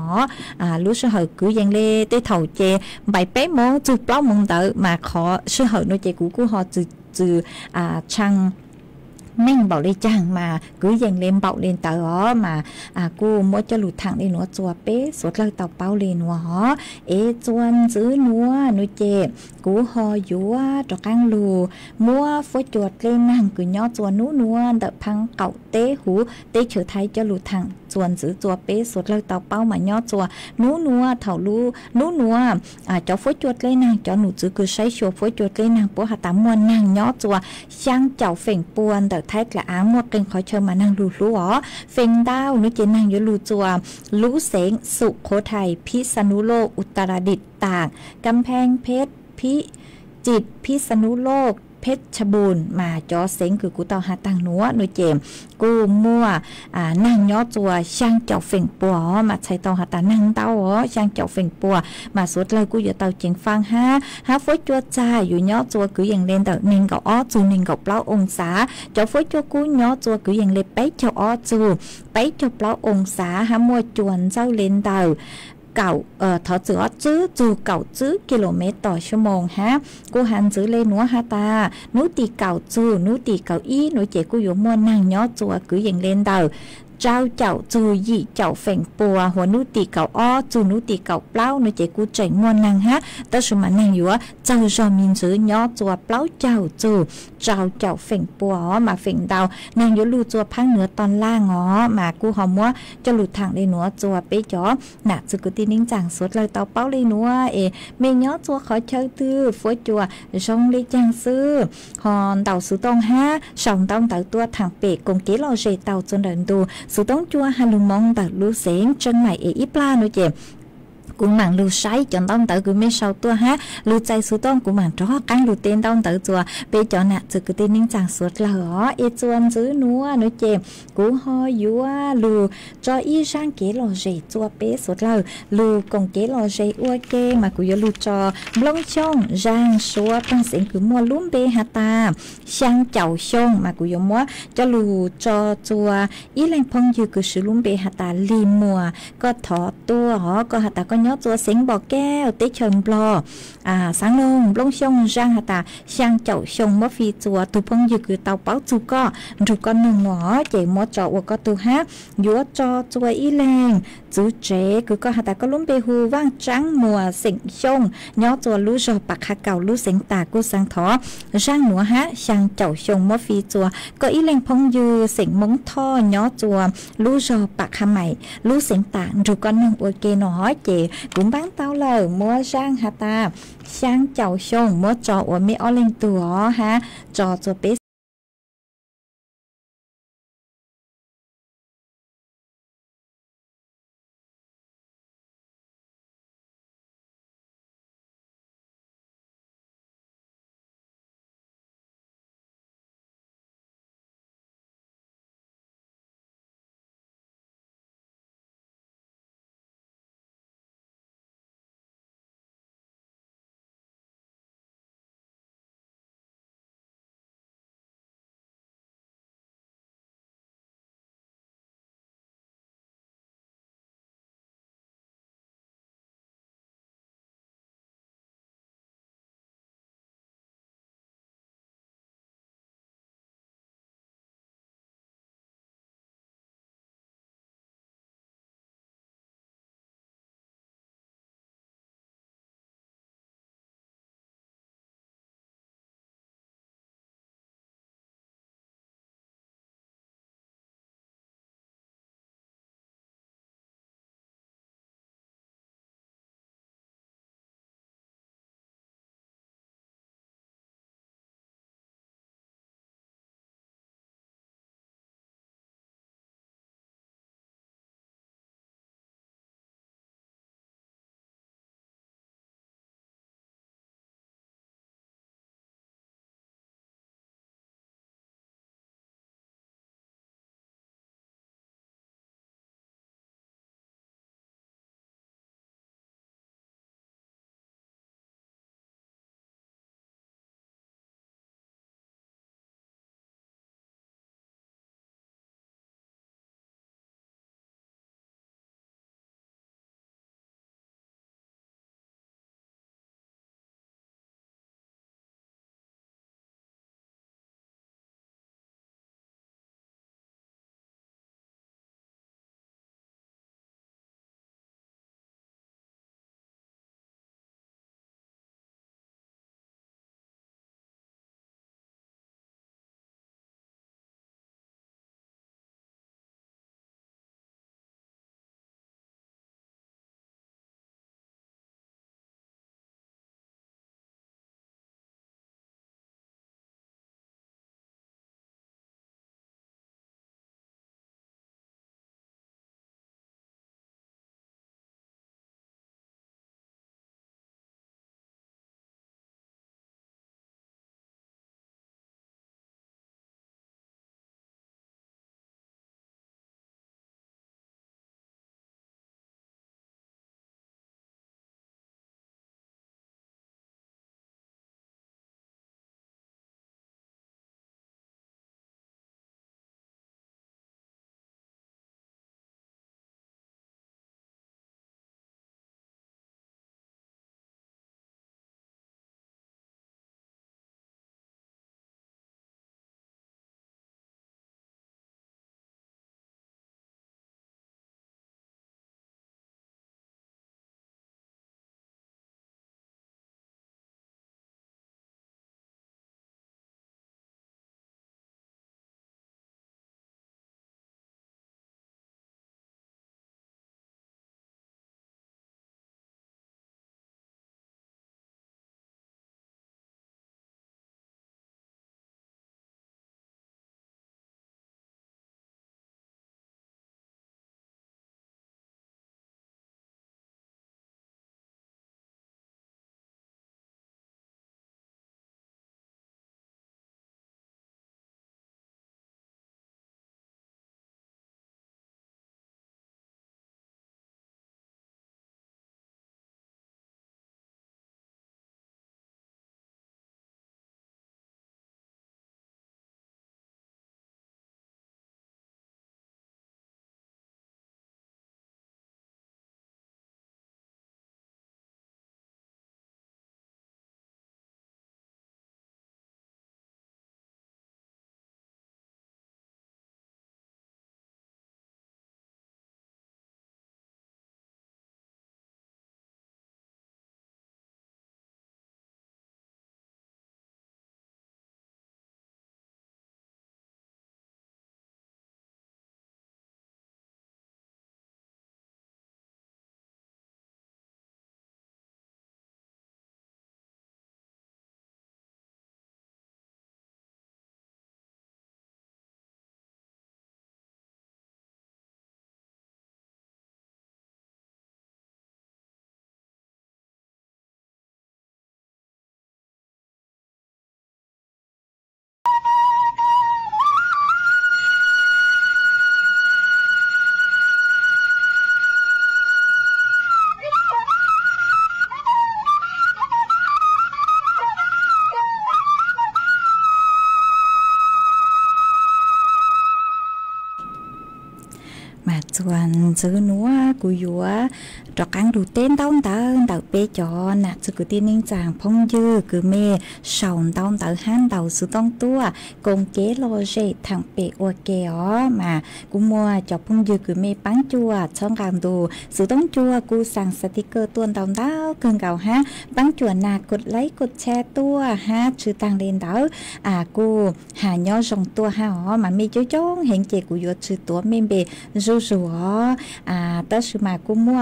รู้ชื่อเหอกูยังเล่ได้เถาเจใบเป๊ะโมจูเปล่ามุนเต๋อมาขอชื่อเหอโนเจกูหอจือช่างแม่งบอกเลยจังมากูยังเล่นเบาเล่นเต๋อมากูมั่วจะหลุดทางได้นัวจัวเป๊ะสดเลยเตาเป้าเลยนัวจวนซื้อนัวนุเจกูหอยัวตะกังลูมัวฝจวดเล่นนั่งกูย่อจวนนัวเดพังเก่าเต้หูเต้เฉยไทยจะหลุดทางจวนซื้อจัวเป๊ะสดเลยเตาเป้ามาย่อจัวนัวเถาลูนัวเจ้าฝจวดเล่นนั่งเจ้าหนูซื้อกูใช้ชัวฝจวดเล่นนั่งปัวหาตามวนนั่งย่อจัวช่างเจ้าเฝ่งปวนเดไทยกระอ้างหมดเก่งขอเชิญมานั่งลูเฝ่งดาวนุเจนั่งอยู่ลูจัวลู่เสงสุโขทัยพิษณุโลกอุตรดิตถ์ตากกำแพงเพชรพิษณุโลกเพชรบูรณ์มาจอเซ็งคือกูเตาหาตังนัวหนูเจมกูมั่วนั่งย่อจัวช่างเจ้าเฝ่งปัวมาใช้เตาหาตานั่งเต้าช่างเจ้าเฝ่งปัวมาสุดเลยกูอย่าเตาเจียงฟังฮะฝอยจัวจ้าอยู่ย่อจัวคืออย่างเล่นเตาหนึ่งกับอ้อจูหนึ่งกับเปล่าองศาเจ้าฝอยจัวกูย่อจัวคืออย่างเล่นไปเจ้าอ้อจูไปเจ้าเปล่าองศาฮะมัวจวนเจ้าเล่นเตาเก่าถอดจื้อจูเก่าจื้อกิโลเมตรต่อชั่วโมงฮะกูหันจื้อเลยนัวฮาตานูตีเก่าจูนูตีเก่าอีนูเจกูอยู่มัวนั่งย่อจัวคืออย่างเล่นเตาเจ้าจูยี่เจ้าเฝ่งปัวหัวนูตีเก่าอ้อจูนูตีเก่าเปล่านูเจกูใจมัวนั่งฮะแต่สมัยนั่งอยู่เจ้าจอมินจื้อย่อจัวเปล่าเจ้าจูเจ้าเฝ่งปัวมาเฝ่งดาวนั่งอยู่ลูจัวพังเหนือตอนล่างมากูหอมว่าจะหลุดทางได้หนัวจัวไปจ่อหนักจุกตีนิ่งจางสดเลยเตาเป้าเลยหนัวเมย่อจัวขอเชิญตื้อฝอยจัวชงเลยจางซื้อหอนเต่าสุตองฮะสองต้องเต่าตัวทางเปกกงเก๋เราเจเต่าจนเดินดูสุต้องจัวฮาลุมองเต่าลูเสียงจังใหม่อีปลาหนูเจ็บกูหมั่งลูใช้จนต้องเต๋อกูไม่เศร้าตัวฮะลูใจสุดต้องกูหมั่งจ้อกันลูเต้นต้องเต๋อจัวไปจอน่ะจะกูเต้นนิ่งจางสุดเหรอจวนซื้อนัวหนูเจ็บกูหอยัวลูจออีช่างเก๋หล่อเจจัวเป๊ะสุดเลยลูกงเก๋หล่อเจอ้วเก๋มากูยลูจอบลงช่องร่างชัวตั้งเสียงกูมัวลุ้มเบฮาตาช่างเจ้าช่องมากูยมัวจะลูจอจัวอีแรงพงอยู่กูซื้อลุ้มเบฮาตาลีมัวก็ถอตัวก็ฮาตาก็ย่อตัวเสียงบอกแก้วติเชิงบลsáng lông lông sông giang hạt ta sang chậu sông mất phi chùa tu phong dư cứ tàu báo chu co rồi con nương ngõ chạy mót chậu có tu hát dúa cho chùa y lên chú trẻ cứ có hạt ta có lúm bê hu vang trắng mùa sỉnh sông nhó chùa lú rồi bạc hạt cầu lú sỉnh tà cô sang thó giang núa hát sang chậu sông mất phi chùa có y lên phong dư sỉnh móng tho nhó chùa lú rồi bạc hạt mày lú sỉnh tà rồi con nương ôi kê nó chị cũng bán tao lờ mua giang hạt ta sang chậu sông mua trò ở mấy ở lên tùa ha trò cho bé ส่วนซื้อนัวกูอยู่ดอกกังดูเต้นต้นเตอเปจอนน่ะจะกูตีนิ่งจางพงยื้อคือเมสาวต้นเตอหันเตาซื้อต้องตัวกงเกโลเจทางเปอวเกอมากูมัวจอบพงยื้อคือเมปังจัวช่องกลางดูซื้อต้องจัวกูสั่งสติกเกอร์ตัวเตาเกินเก่าฮะปังจัวหนากดไลค์กดแชร์ตัวฮะชื่อต่างเรียนเตอกูหาย่อส่งตัวฮะมามีจ้องเห็นเจกูยศชื่อตัวเมเบจูตชื่อมากูมัว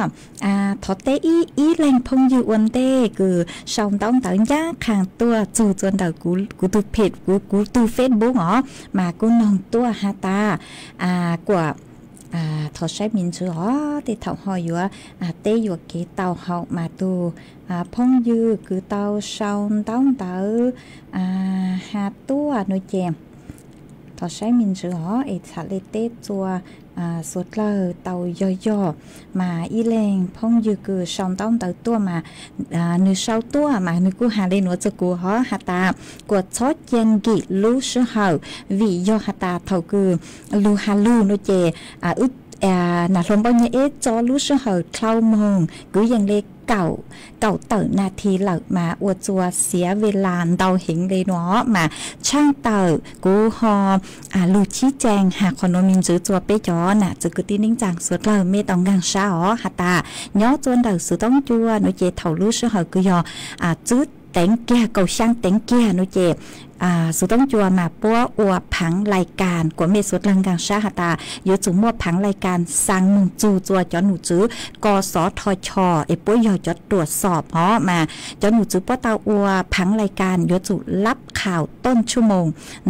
ทอเตอีแรงพงยืวันเต้คือชาวต้องต่างยากขางตัวจู่จนเดากูตูเพจกูตูเฟซบุ๊กมากูนองตัวฮาตากว่าทอใช้มินชื่อที่เท่าหอยอยู่เต้อยู่เกเตาเฮามาตูพงยืคือเตาชาวต้องเตาหาตัวนุเจมทอใช้มินชื่อเอชาเลเต้ตัวสดเลยเตาย่อๆมาอีแรงพงยืคือชาวต้องเตาตัวมาหนึ่งชาวตัวมาหนึ่งกูหาเลยหนูจะกูหาตากดชดเย็นกิลูชื่อเฮาวิย่อหาตาเท่าคือลูฮาลูนุเจอึดนาลมบอลเนี่ยจอรู้ชื่อเหอคลาวมงกูยังเล็กเก่าเต๋อนาทีหลักมาอวดจัวเสียเวลาเดาเห็นเลยเนาะมาช่างเต๋อกูลูชี้แจงหากคนมินจื้อจัวเป้จอน่ะจะกูตีนิ่งจังสุดเลยไม่ต้องกังช้าหาตาย้อจวนเต๋อสุดต้องจัวหนูเจเท่ารู้ชื่อเหอกูยอจื้อแต่งแก่เก่าช่างแต่งแก่หนูเจสุดต้องจัวมาปัวอวผังรายการกว่าเมสุดลังกังชาหตาเยอะจุ่มมัวผังรายการสังมุงจูจัวจอหนูจื้อกสทชปัวยอจดตรวจสอบมาจอหนูจื้อปัวเตาอวผังรายการเยอะจุรับข่าวต้นชั่วโมง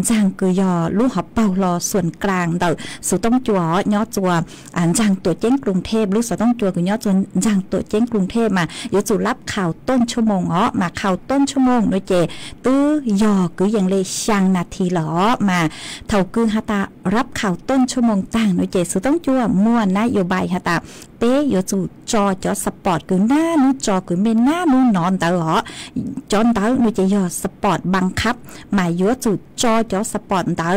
จางคือยอลูกหอบเป่ารอส่วนกลางเดาสุดต้องจัวยอจัวจางตัวเจ้งกรุงเทพลูกสุดต้องจัวคือยอจนจางตัวเจ้งกรุงเทพมาเยอะจุรับข่าวต้นชั่วโมงมาข่าวต้นชั่วโมงโดยเจตื้อยอคือยังเลยช่างนาทีหรอมาเท่าคือฮาตารับข่าวต้นชั่วโมงต่างโดยเจสุต้องจั่วมั่วนโยบายฮาตาเต้อยู่จู่จอสปอร์ตคือหน้านู้จอคือเมนหน้านู้นอนเต๋อจอนเต๋อโดยเจยอสปอร์ตบังคับมาอยู่จู่จอสปอร์ตเต๋อ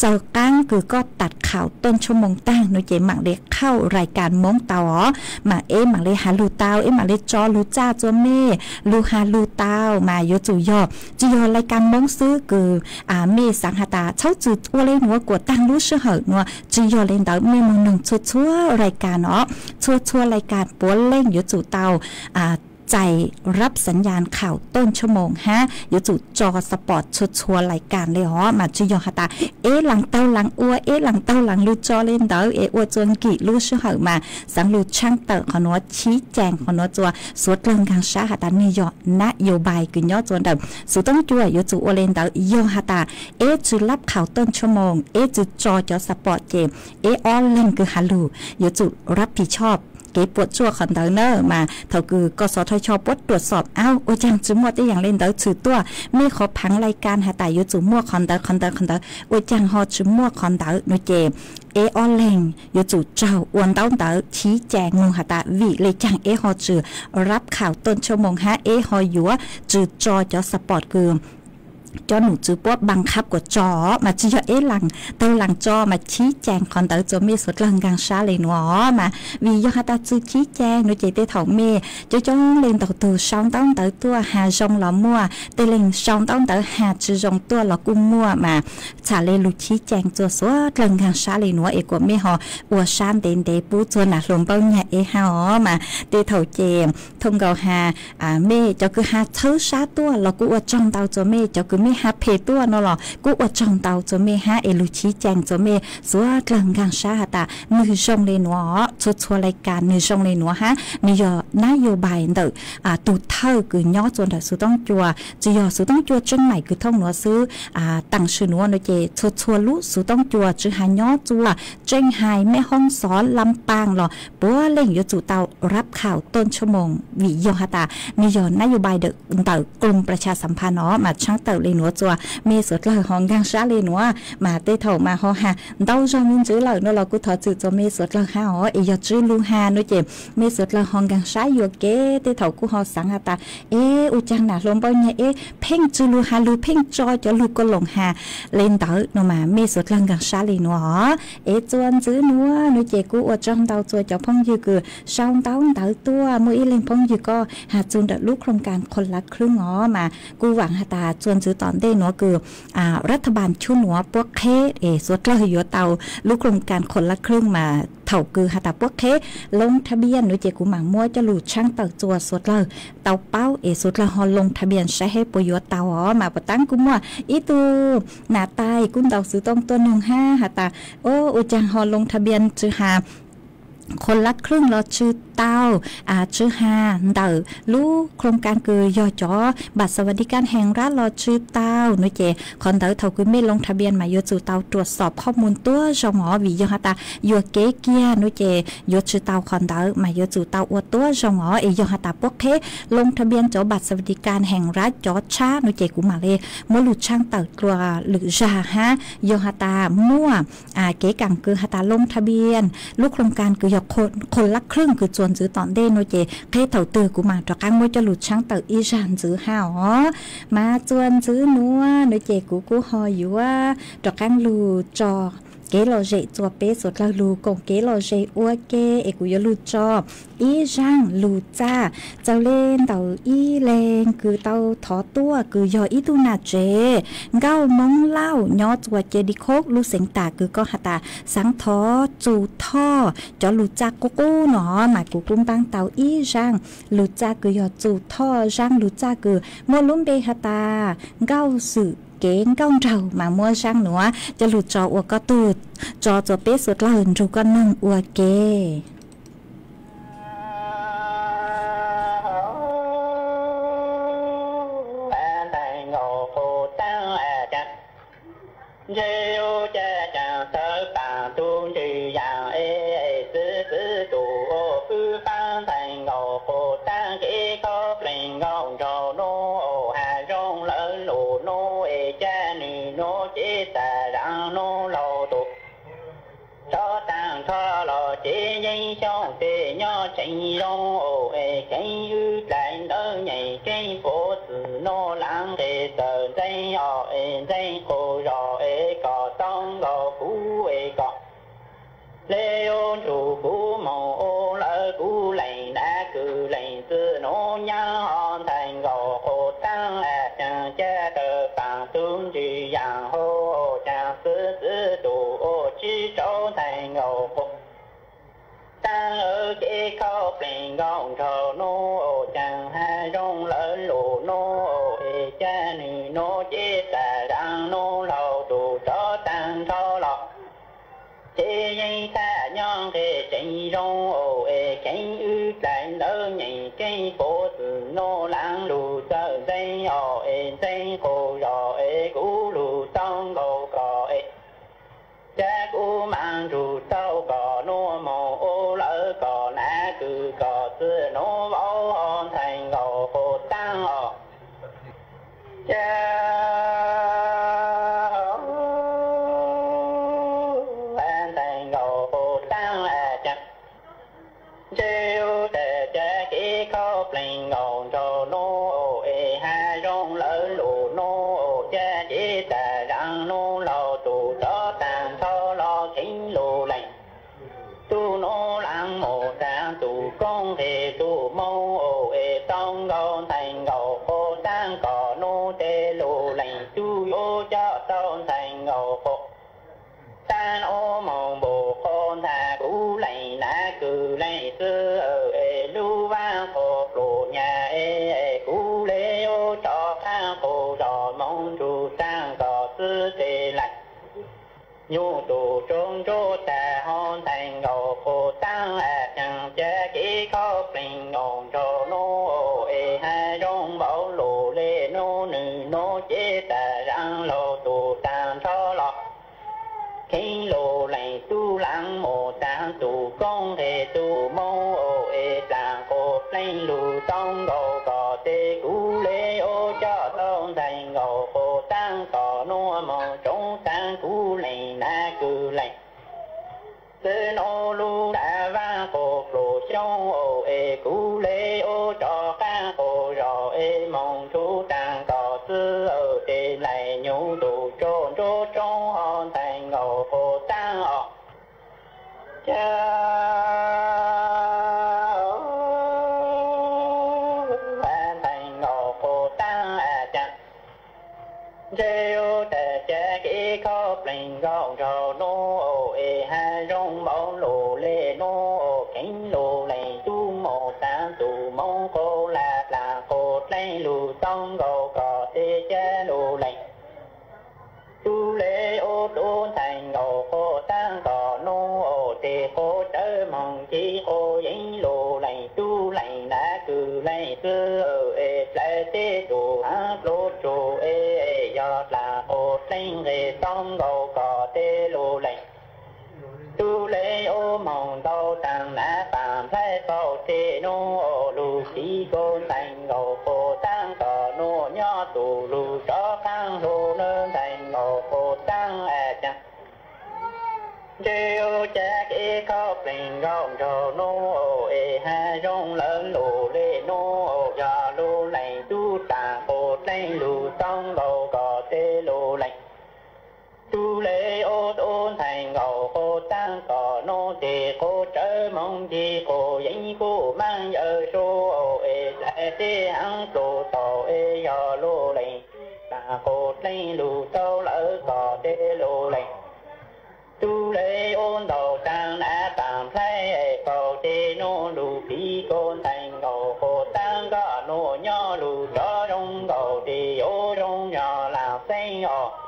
เจอก้างคือก็ตัดข่าวต้นชั่วโมงตั้งโดยเจหมักเล็กเข้ารายการมงเต๋อมาหมักเลยหาลูเต๋อหมักเลยจอลูจ้าจัวเม่ลูหาลูเต๋อมาอยู่จู่ยอจียอรายการมงซื้อคือเมสังหตาเช่าจืดตัวเล่นหัวกวดตั้งรู้ชื่อเหอะนัวจียอเล่นเต๋อเมมงหนึ่งชั่วรายการชั่วรายการปัวเล่งอยู่จู่เตาใจรับสัญญาณข่าวต้นชั่วโมงอยู่จู่จอสปอร์ตชัวรายการเลยมาจียอฮตาหลังเต้าหลังอัวหลังเต้าหลังลูจอเล่นเต๋ออัวจวนกี่ลูชื่อเหอะมาสังลูช่างเต๋อขนัวชี้แจงขนัวจัวสวดเรื่องการช้าหตานี่ยอนโยบายกึ่งย่อจวนเดิมสุต้องจั่วอยู่จู่อัวเล่นเต๋อยอฮตาจูรับข่าวต้นชั่วโมงจูจอสปอร์ตเจมออนไลน์คือฮัลโหลอยู่จู่รับผิดชอบเก็บปวดชั่วคอนเทนเนอร์มาเท่าคือกสทช.ปวดตรวจสอบโอจังจุ่มมัวได้อย่างเล่นเต๋อถือตัวไม่ขอพังรายการหาแต่อยู่จุ่มมัวคอนเทนโอจังฮอจุ่มมัวคอนเทนโนเจออนไลน์อยู่จู่เจ้าอวนเต้าเต๋อชี้แจงงูหาตาวิเลยจังฮอจือรับข่าวต้นชั่วโมงฮออยู่จือจอสปอร์ตคือจอหนูจื้อปวดบังคับกว่าจอมาจีหลังเตาหลังจอมาชี้แจงคอนเตอร์จะมีสุดลังกังชาเลยหนอมาวิยฮาตาจื้อชี้แจงหนูเจเตถองเมจ้องเล่นตัวช่องต้องเตอตัวหาจงหล่อมัวเตเล่นช่องต้องเตอหาจื้อจงตัวหล่อกุ้มมัวมาชาเลลุชี้แจงตัวสุดลังกังชาเลยหนอกว่าเมหอวชานเดนเดปูจวนหนักลมเป้าเนี่ยฮมาเตเถาเจมทงเกาหาเมจะคือหาเท้าชาตัวหล่อกูว่าจงเตาตัวเมจะคือไม่หาเพตัวนั่นหรอกูว่าจงเตาจะไม่หาลุชี้แจงจะไม่สัวกลางกังชาตามือชงเลยหนัวชัวรายการมือชงเลยหนัวนี่ยอนโยบายเด้อตูเท่าคือย่อจนแต่สุต้องจัวจียอสุต้องจัวจนใหม่คือท่องหนัวซื้อตั้งชื่อหนัวโดยเจชัวรู้สุต้องจัวจือหาย่อจัวเจ้งไฮแม่ห้องสอนลำปางหรอปัวเล่งยจู่เตารับข่าวต้นชั่วโมงวิยอฮตานี่ยอนโยบายเด้อเตากรมประชาสัมพันธ์มาช่างเตาเลย เลยหนัวจัวเมสุดเลยห้องกังชาเลยหนัวมาเตะเท่ามาฮอฮาเดาจอมินจื้อเลยเนาะเรากูถอดจื้อจัวเมสุดเลยฮะอ๋อเอยอจื้อลูฮาเนาะเจเมสุดเลยห้องกังชาอยู่เก๋เตะเท่ากูฮอสังหาตาอุจังหนาลมบ่เนี่ยเพ่งจื้อลูฮาลูเพ่งจอจะลูกก็ลงหาเล่นเต๋อเนาะมาเมสุดเลยกังชาเลยหนัวจวนจื้อหนัวเนาะเจกูอดจังเตาจัวจะพ่องยืคือช่องเตาตัวมืออีเล่นพ่องยืก็หาจูนลูกโครงการคนละครึ่งอ๋อมากูหวังหาตาจวนจื้อตอนเด้เนาะคือรัฐบาลชุ่มหัวพวกเคสวดเลยอยู่เตาลูกโครงการคนละครึ่งมาเถ่าคือหาตาพวกเคลงทะเบียนหนูเจกูหมังมัวจะหลุดช่างเต่าจัวสวดเลยเต่าเป้าสวดละฮอลงทะเบียนใช้ให้ปยเตาอ๋อมาปตั้งกูมัวอีตูหน้าตายกุ้นเต่าซื้อต้องตัว15หาตาอุจังฮอลงทะเบียนจือหาคนละครึ่งเราชื่อเต้าชื่อฮาเดอลูกโครงการคือยอจอบัตรสวัสดิการแห่งรัฐเราชื่อเต้าหนูเจคอนเดอเท่าคือไม่ลงทะเบียนมาโยจูเต้าตรวจสอบข้อมูลตัวจงอวิยฮตาโยเกเกียหนูเจโยชื่อเต้าคอนเดอมาโยจูเต้าอวดตัวจงอยฮตาพวกเคลงทะเบียนจอบัตรสวัสดิการแห่งรัฐจอชาหนูเจกูมาเลยมลุช่างเต่าตัวหรือจาฮะโยฮตามั่วเก๋กังคือฮตาลงทะเบียนลูกโครงการคือคนละครึ่งคือจวนซื้อตอนเด้โนเจเคยเถ่าเตือกูมาจากการว่าจะหลุดช่างเต่าอีจานซื้อห้าวมาจวนซื้อนัวโนเจกูหออยู่ว่าจากการหลุดจอเกลอเจจัวเป๊สุดละลูกงเกลอเจอัวเกกูยลูจออีจังลูจ้าเจ้าเล่นเต่าอีเลงคือเต่าถอตัวคือยออีตุนาเจเก้ามงเล่ายอจัวเจดิโคกลูเสียงตาคือก็หาตาสังทอจูท่อจอลูจ้ากูกูหนอหมายกูกุ้มปังเต่าอีจังลูจ้าคือยอจูท่อจังลูจ้าคือโมลุ่มเบหาตาเก้าสื่อเก่งก้องเจ้ามามัวช่างหนัวจะหลุดจออัวก็ตูดจอเป๊ะสุดละหินจูก็นึ่งอัวเกHãy ta ở cái khóc lên gọng thờ nô chẳng hai rong lỡ lù nô cha nữ nô chế ta đang nô lầu tù cho tăng cho lọ chế dây ta nhon cái chạy rong cái ư lại lỡ nhảy cái phố từ nô lãng lù sợ dây dây cổ rõ cú lù xong gầu cỏ cha cú mang rù sau cỏ nô mồ lỡ cỏ ná cứ cỏ xưa nô võ hòn thành gầu hồ tăng cha an thành gầu hồ tăng cha trêu để cha cái khóc lên gầu cho nô hai rong lỡ lù nô cha chỉ ta rằng nô lầu tù cho tàn cho lo kính lù lành tu nô lãng mộ tàn tu công thì tu mâu tông gòn thành gầu cô tăng cỏ nô tê lù lành tu vô cho tông thành gầu cô tan ô mong bồ con thà cú lành lá cừ lành xưa lưu vang khổ lù nhà cú lê ô cho khang khổ đỏ mong chủ tăng cỏ sư tê lành nhu tù trông chỗ ta hôn thành ngầu khổ tăng chẳng cha kỹ khóc linh ngồn cho nô hai rong bảo lù lê nô nữ nô chế ta răng lô tù tăng cho lọ khi lù lành tu lãng mộ tăng tù công thể tu mâu tàng khổ linh lù tông gầu cỏ tê cú lê ô cho tông thành ngầu khổ nhung tù trôn trô trong hòn thành ngầu hồ tăng ọ cha thành ngầu hồ tăng cha rêu tè cha kỹ khó bình gạo trầu nô ê hai rong bóng lù lê nô cánh lù lầy tu mô tăng tù mong cô là cô lấy lù xong gầu cỏ tê cha lù lầy tu lê ô tô thành ngầu cô tăng cỏ nô tê cô trở mong chi cô dính lù lầy tu lầy đã cử lầy cư ê lại tê chủ hát lô chủ ê giọt là cô lấy nghề xong gầu cỏ tê lù lầy tu lê ô mong đau tăng đã phạm thái phao tê nô lù xí cô thành ngầu cô tăng cỏ nô nhỏ tù lù cho khang lù nơ thành ngầu cô tăng cha rêu cha kỹ khóc bình gọng trầu nô ê hai rong lớn lù lê nô già lù lầy tu tà cô lấy lù xong gầu cỏ tê lù lầy tu lê ô tô thành ngầu cô tăng cỏ nô tê cô trở mong chi cô dính cô mang ở số ê lại tê ăn đồ tàu ê giò lô lầy là cô lấy lù tàu lỡ cỏ tê lô lầy tu lê ôn đầu tăng đã tạm thay cầu tê nô lù phí cô thành ngầu cô tăng có nô nhỏ lù cho trong cầu tê ô trong nhỏ là xây nhỏ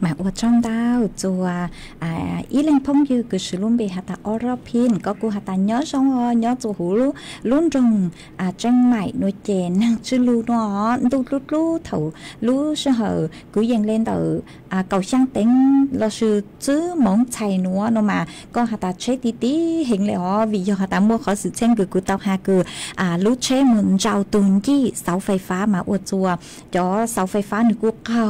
mà ở trong đào chùa ý lên phong như cứ sử dụng bề hạt ta Europin có cô hạt ta nhớ xong nhớ chùa hú luôn rồng tranh mại nuôi chè năng chư lu nó lu thầu lu sơ hở cứ dành lên từ cầu sang tính là sự chứ món chày nữa nó mà có hạt ta chế tí hình lẽ họ vì do hạt ta mua khó sự chen cứ tao hà cứ lu chế mình giàu tuần chi áoไฟฟ้าmà ở chùa cho áo ไฟฟ้านึกว่าเขา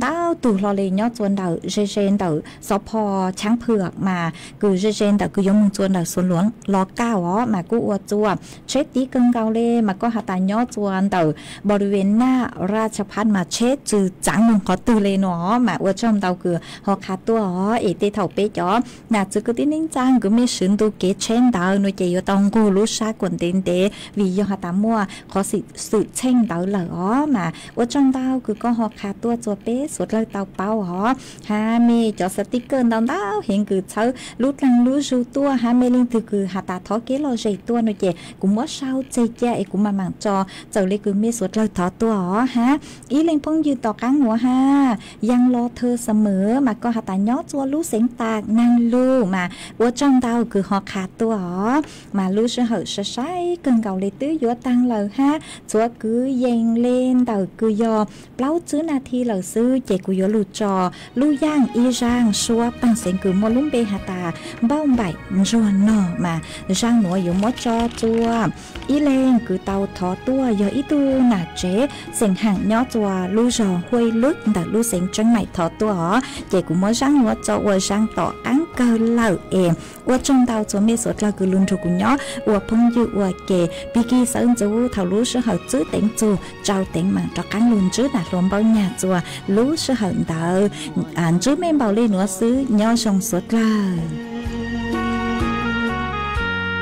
đau từ lo lên nhớ chôn đầu dây trên đầu sọ pò trắng phược mà cứ dây trên đầu cứ giống mông chôn đầu xuống luống lò cao ó mà cứ ở chùa chết tí cưng cao lên mà có hạt tài nhớ chôn đầuบริเวณหน้าราชพัฒน์มาเช็ดจืดจังมงขอตื่นเลยเนาะmà ở trong đầu cứ họ khát tua ó ế tê thầu bê chó nà chứ cứ tí ninh trang cứ mấy sướng tu kế trên đầu nuôi chạy ở tông cô lú xa quần tên tế vì do hạt tám mua có sự trên đầu lở ó mà ở trong đầu cứ có họ khát tua chùa bê suốt lời tàu bao hó ha mê cho sticker đau hiện cứ cháu lút lăng lút ru tua ha mê linh từ cứ hạt ta thó kế lo dây tua nói chè cũng mất sao chơi chơi cũng mà mảng cho giờ lấy cứ mê suốt lời thó tua hó ha ý linh phong như tỏ cáng nữa haยังรอเธอเสมอmà có hạt ta nhót chua lú sánh tạc năng lu mà ở trong tao cứ họ khát tua hó mà lú sẽ hở sẽ sai cần cầu lấy tứ giữa tăng lời ha chúa cứ dành lên tàu cứ do plau chứ na thi lời sư chạy của yếu lù trò lù giang y giang xua bằng sen cứ mua lúng bê hà tà bao bảy ruồn nọ mà giang nữa yếu mót cho chua y lên cứ tàu thọ tua giờ y tu nà chế sen hàng nhỏ chua lù giò huay lướt đã lù sen chân mày thọ tua hó chạy của mót giang nữa cho uo giang tỏ ăn cơ lẩu em uo trong tàu cho mê sốt là cứ luôn cho của nhỏ uo phong như uo kề bi kia sơn chú thầu lú sẽ hợp chữ tiếng chua trao tiếng mà cho cắn luôn chứ là luôn bao nhà chùa lú sẽ hận tờ ảnh trước men bảo lên nữa xứ nhau sông suốt là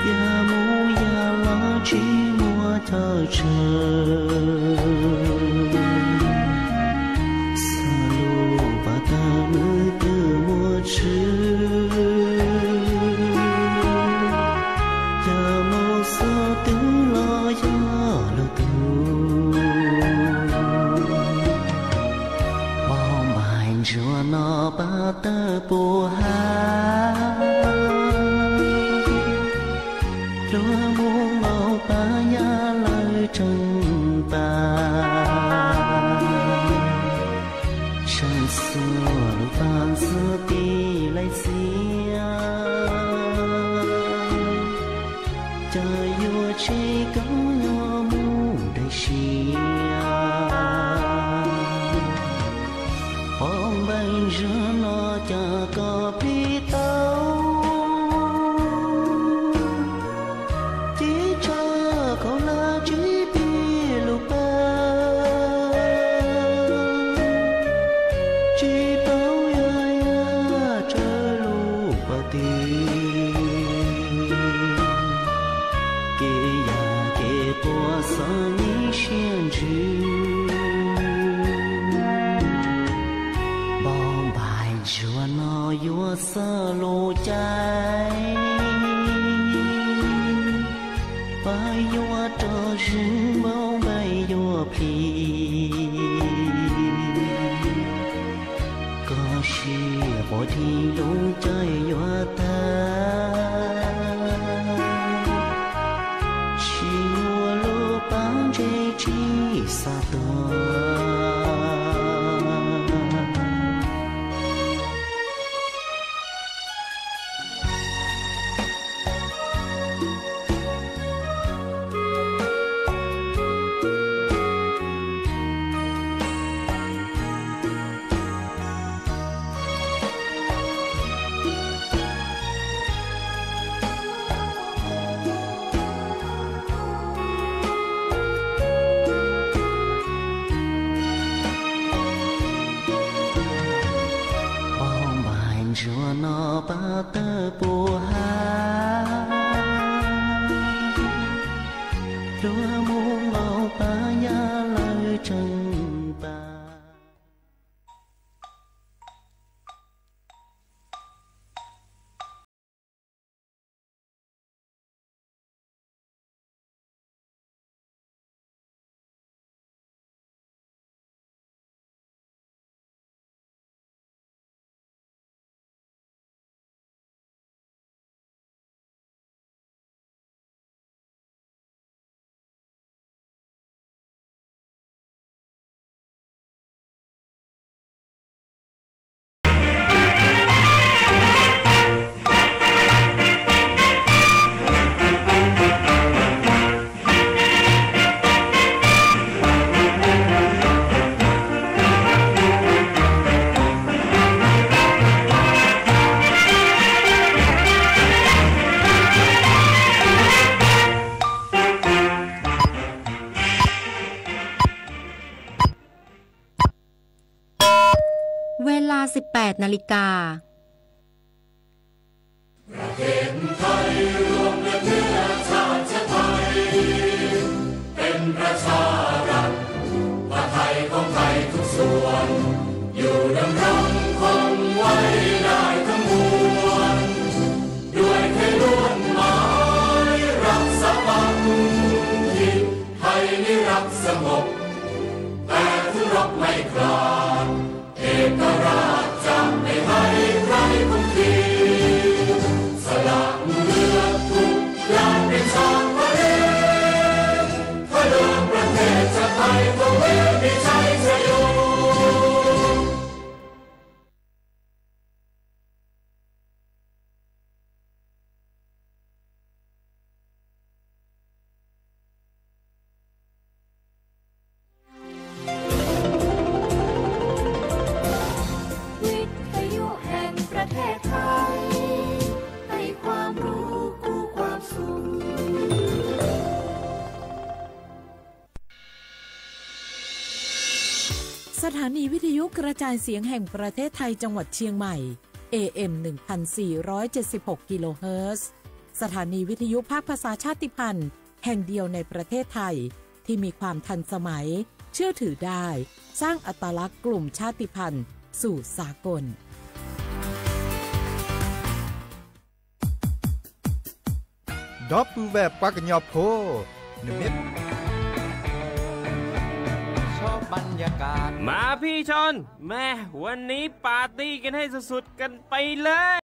ya mu ya lo chỉ mua thơ chờ salu bata mưa từ mua chữ ya mu sao tiếng lo ya lo từ cho nó ba tơ bùa ha lúa muôn màu ba ya lời trăng ta tư kê ya kê bùa sơ ni xiên trừ bom bài chùa nó yua sơ lô trái bài yua trơ rừng bông bài yua phi có shi bỏ thi lung chơi yua ta chi yua lô bang chế chi sa tuaเวลา 18 นาฬิกาประเทศไทยรวมเนื้อชาติไทยเป็นประชารัฐผ้าไทยของไทยทุกส่วนอยู่ดำรงคงไว้ได้ทั้งมวลด้วยไทยล้วนหมายรักสมัครที่ไทยนิรักสงบแต่ถึงรบไม่กล้าเอกราชจะไม่ให้ใครคุมขีสละเลือดทุกอย่างเป็นชาติประเทศถ้าเดินประเทศจะไทยก็เวทีชัยชโยสถานีวิทยุกระจายเสียงแห่งประเทศไทยจังหวัดเชียงใหม่ AM 1476 กิโลเฮิรตซ์สถานีวิทยุภาคภาษาชาติพันธุ์แห่งเดียวในประเทศไทยที่มีความทันสมัยเชื่อถือได้สร้างอัตลักษณ์กลุ่มชาติพันธุ์สู่สากลดอปปูแบบปากญอโพหนึ่งเม็ดบรรยากาศมาพี่ชนแม่วันนี้ปาร์ตี้กันให้สุดๆกันไปเลย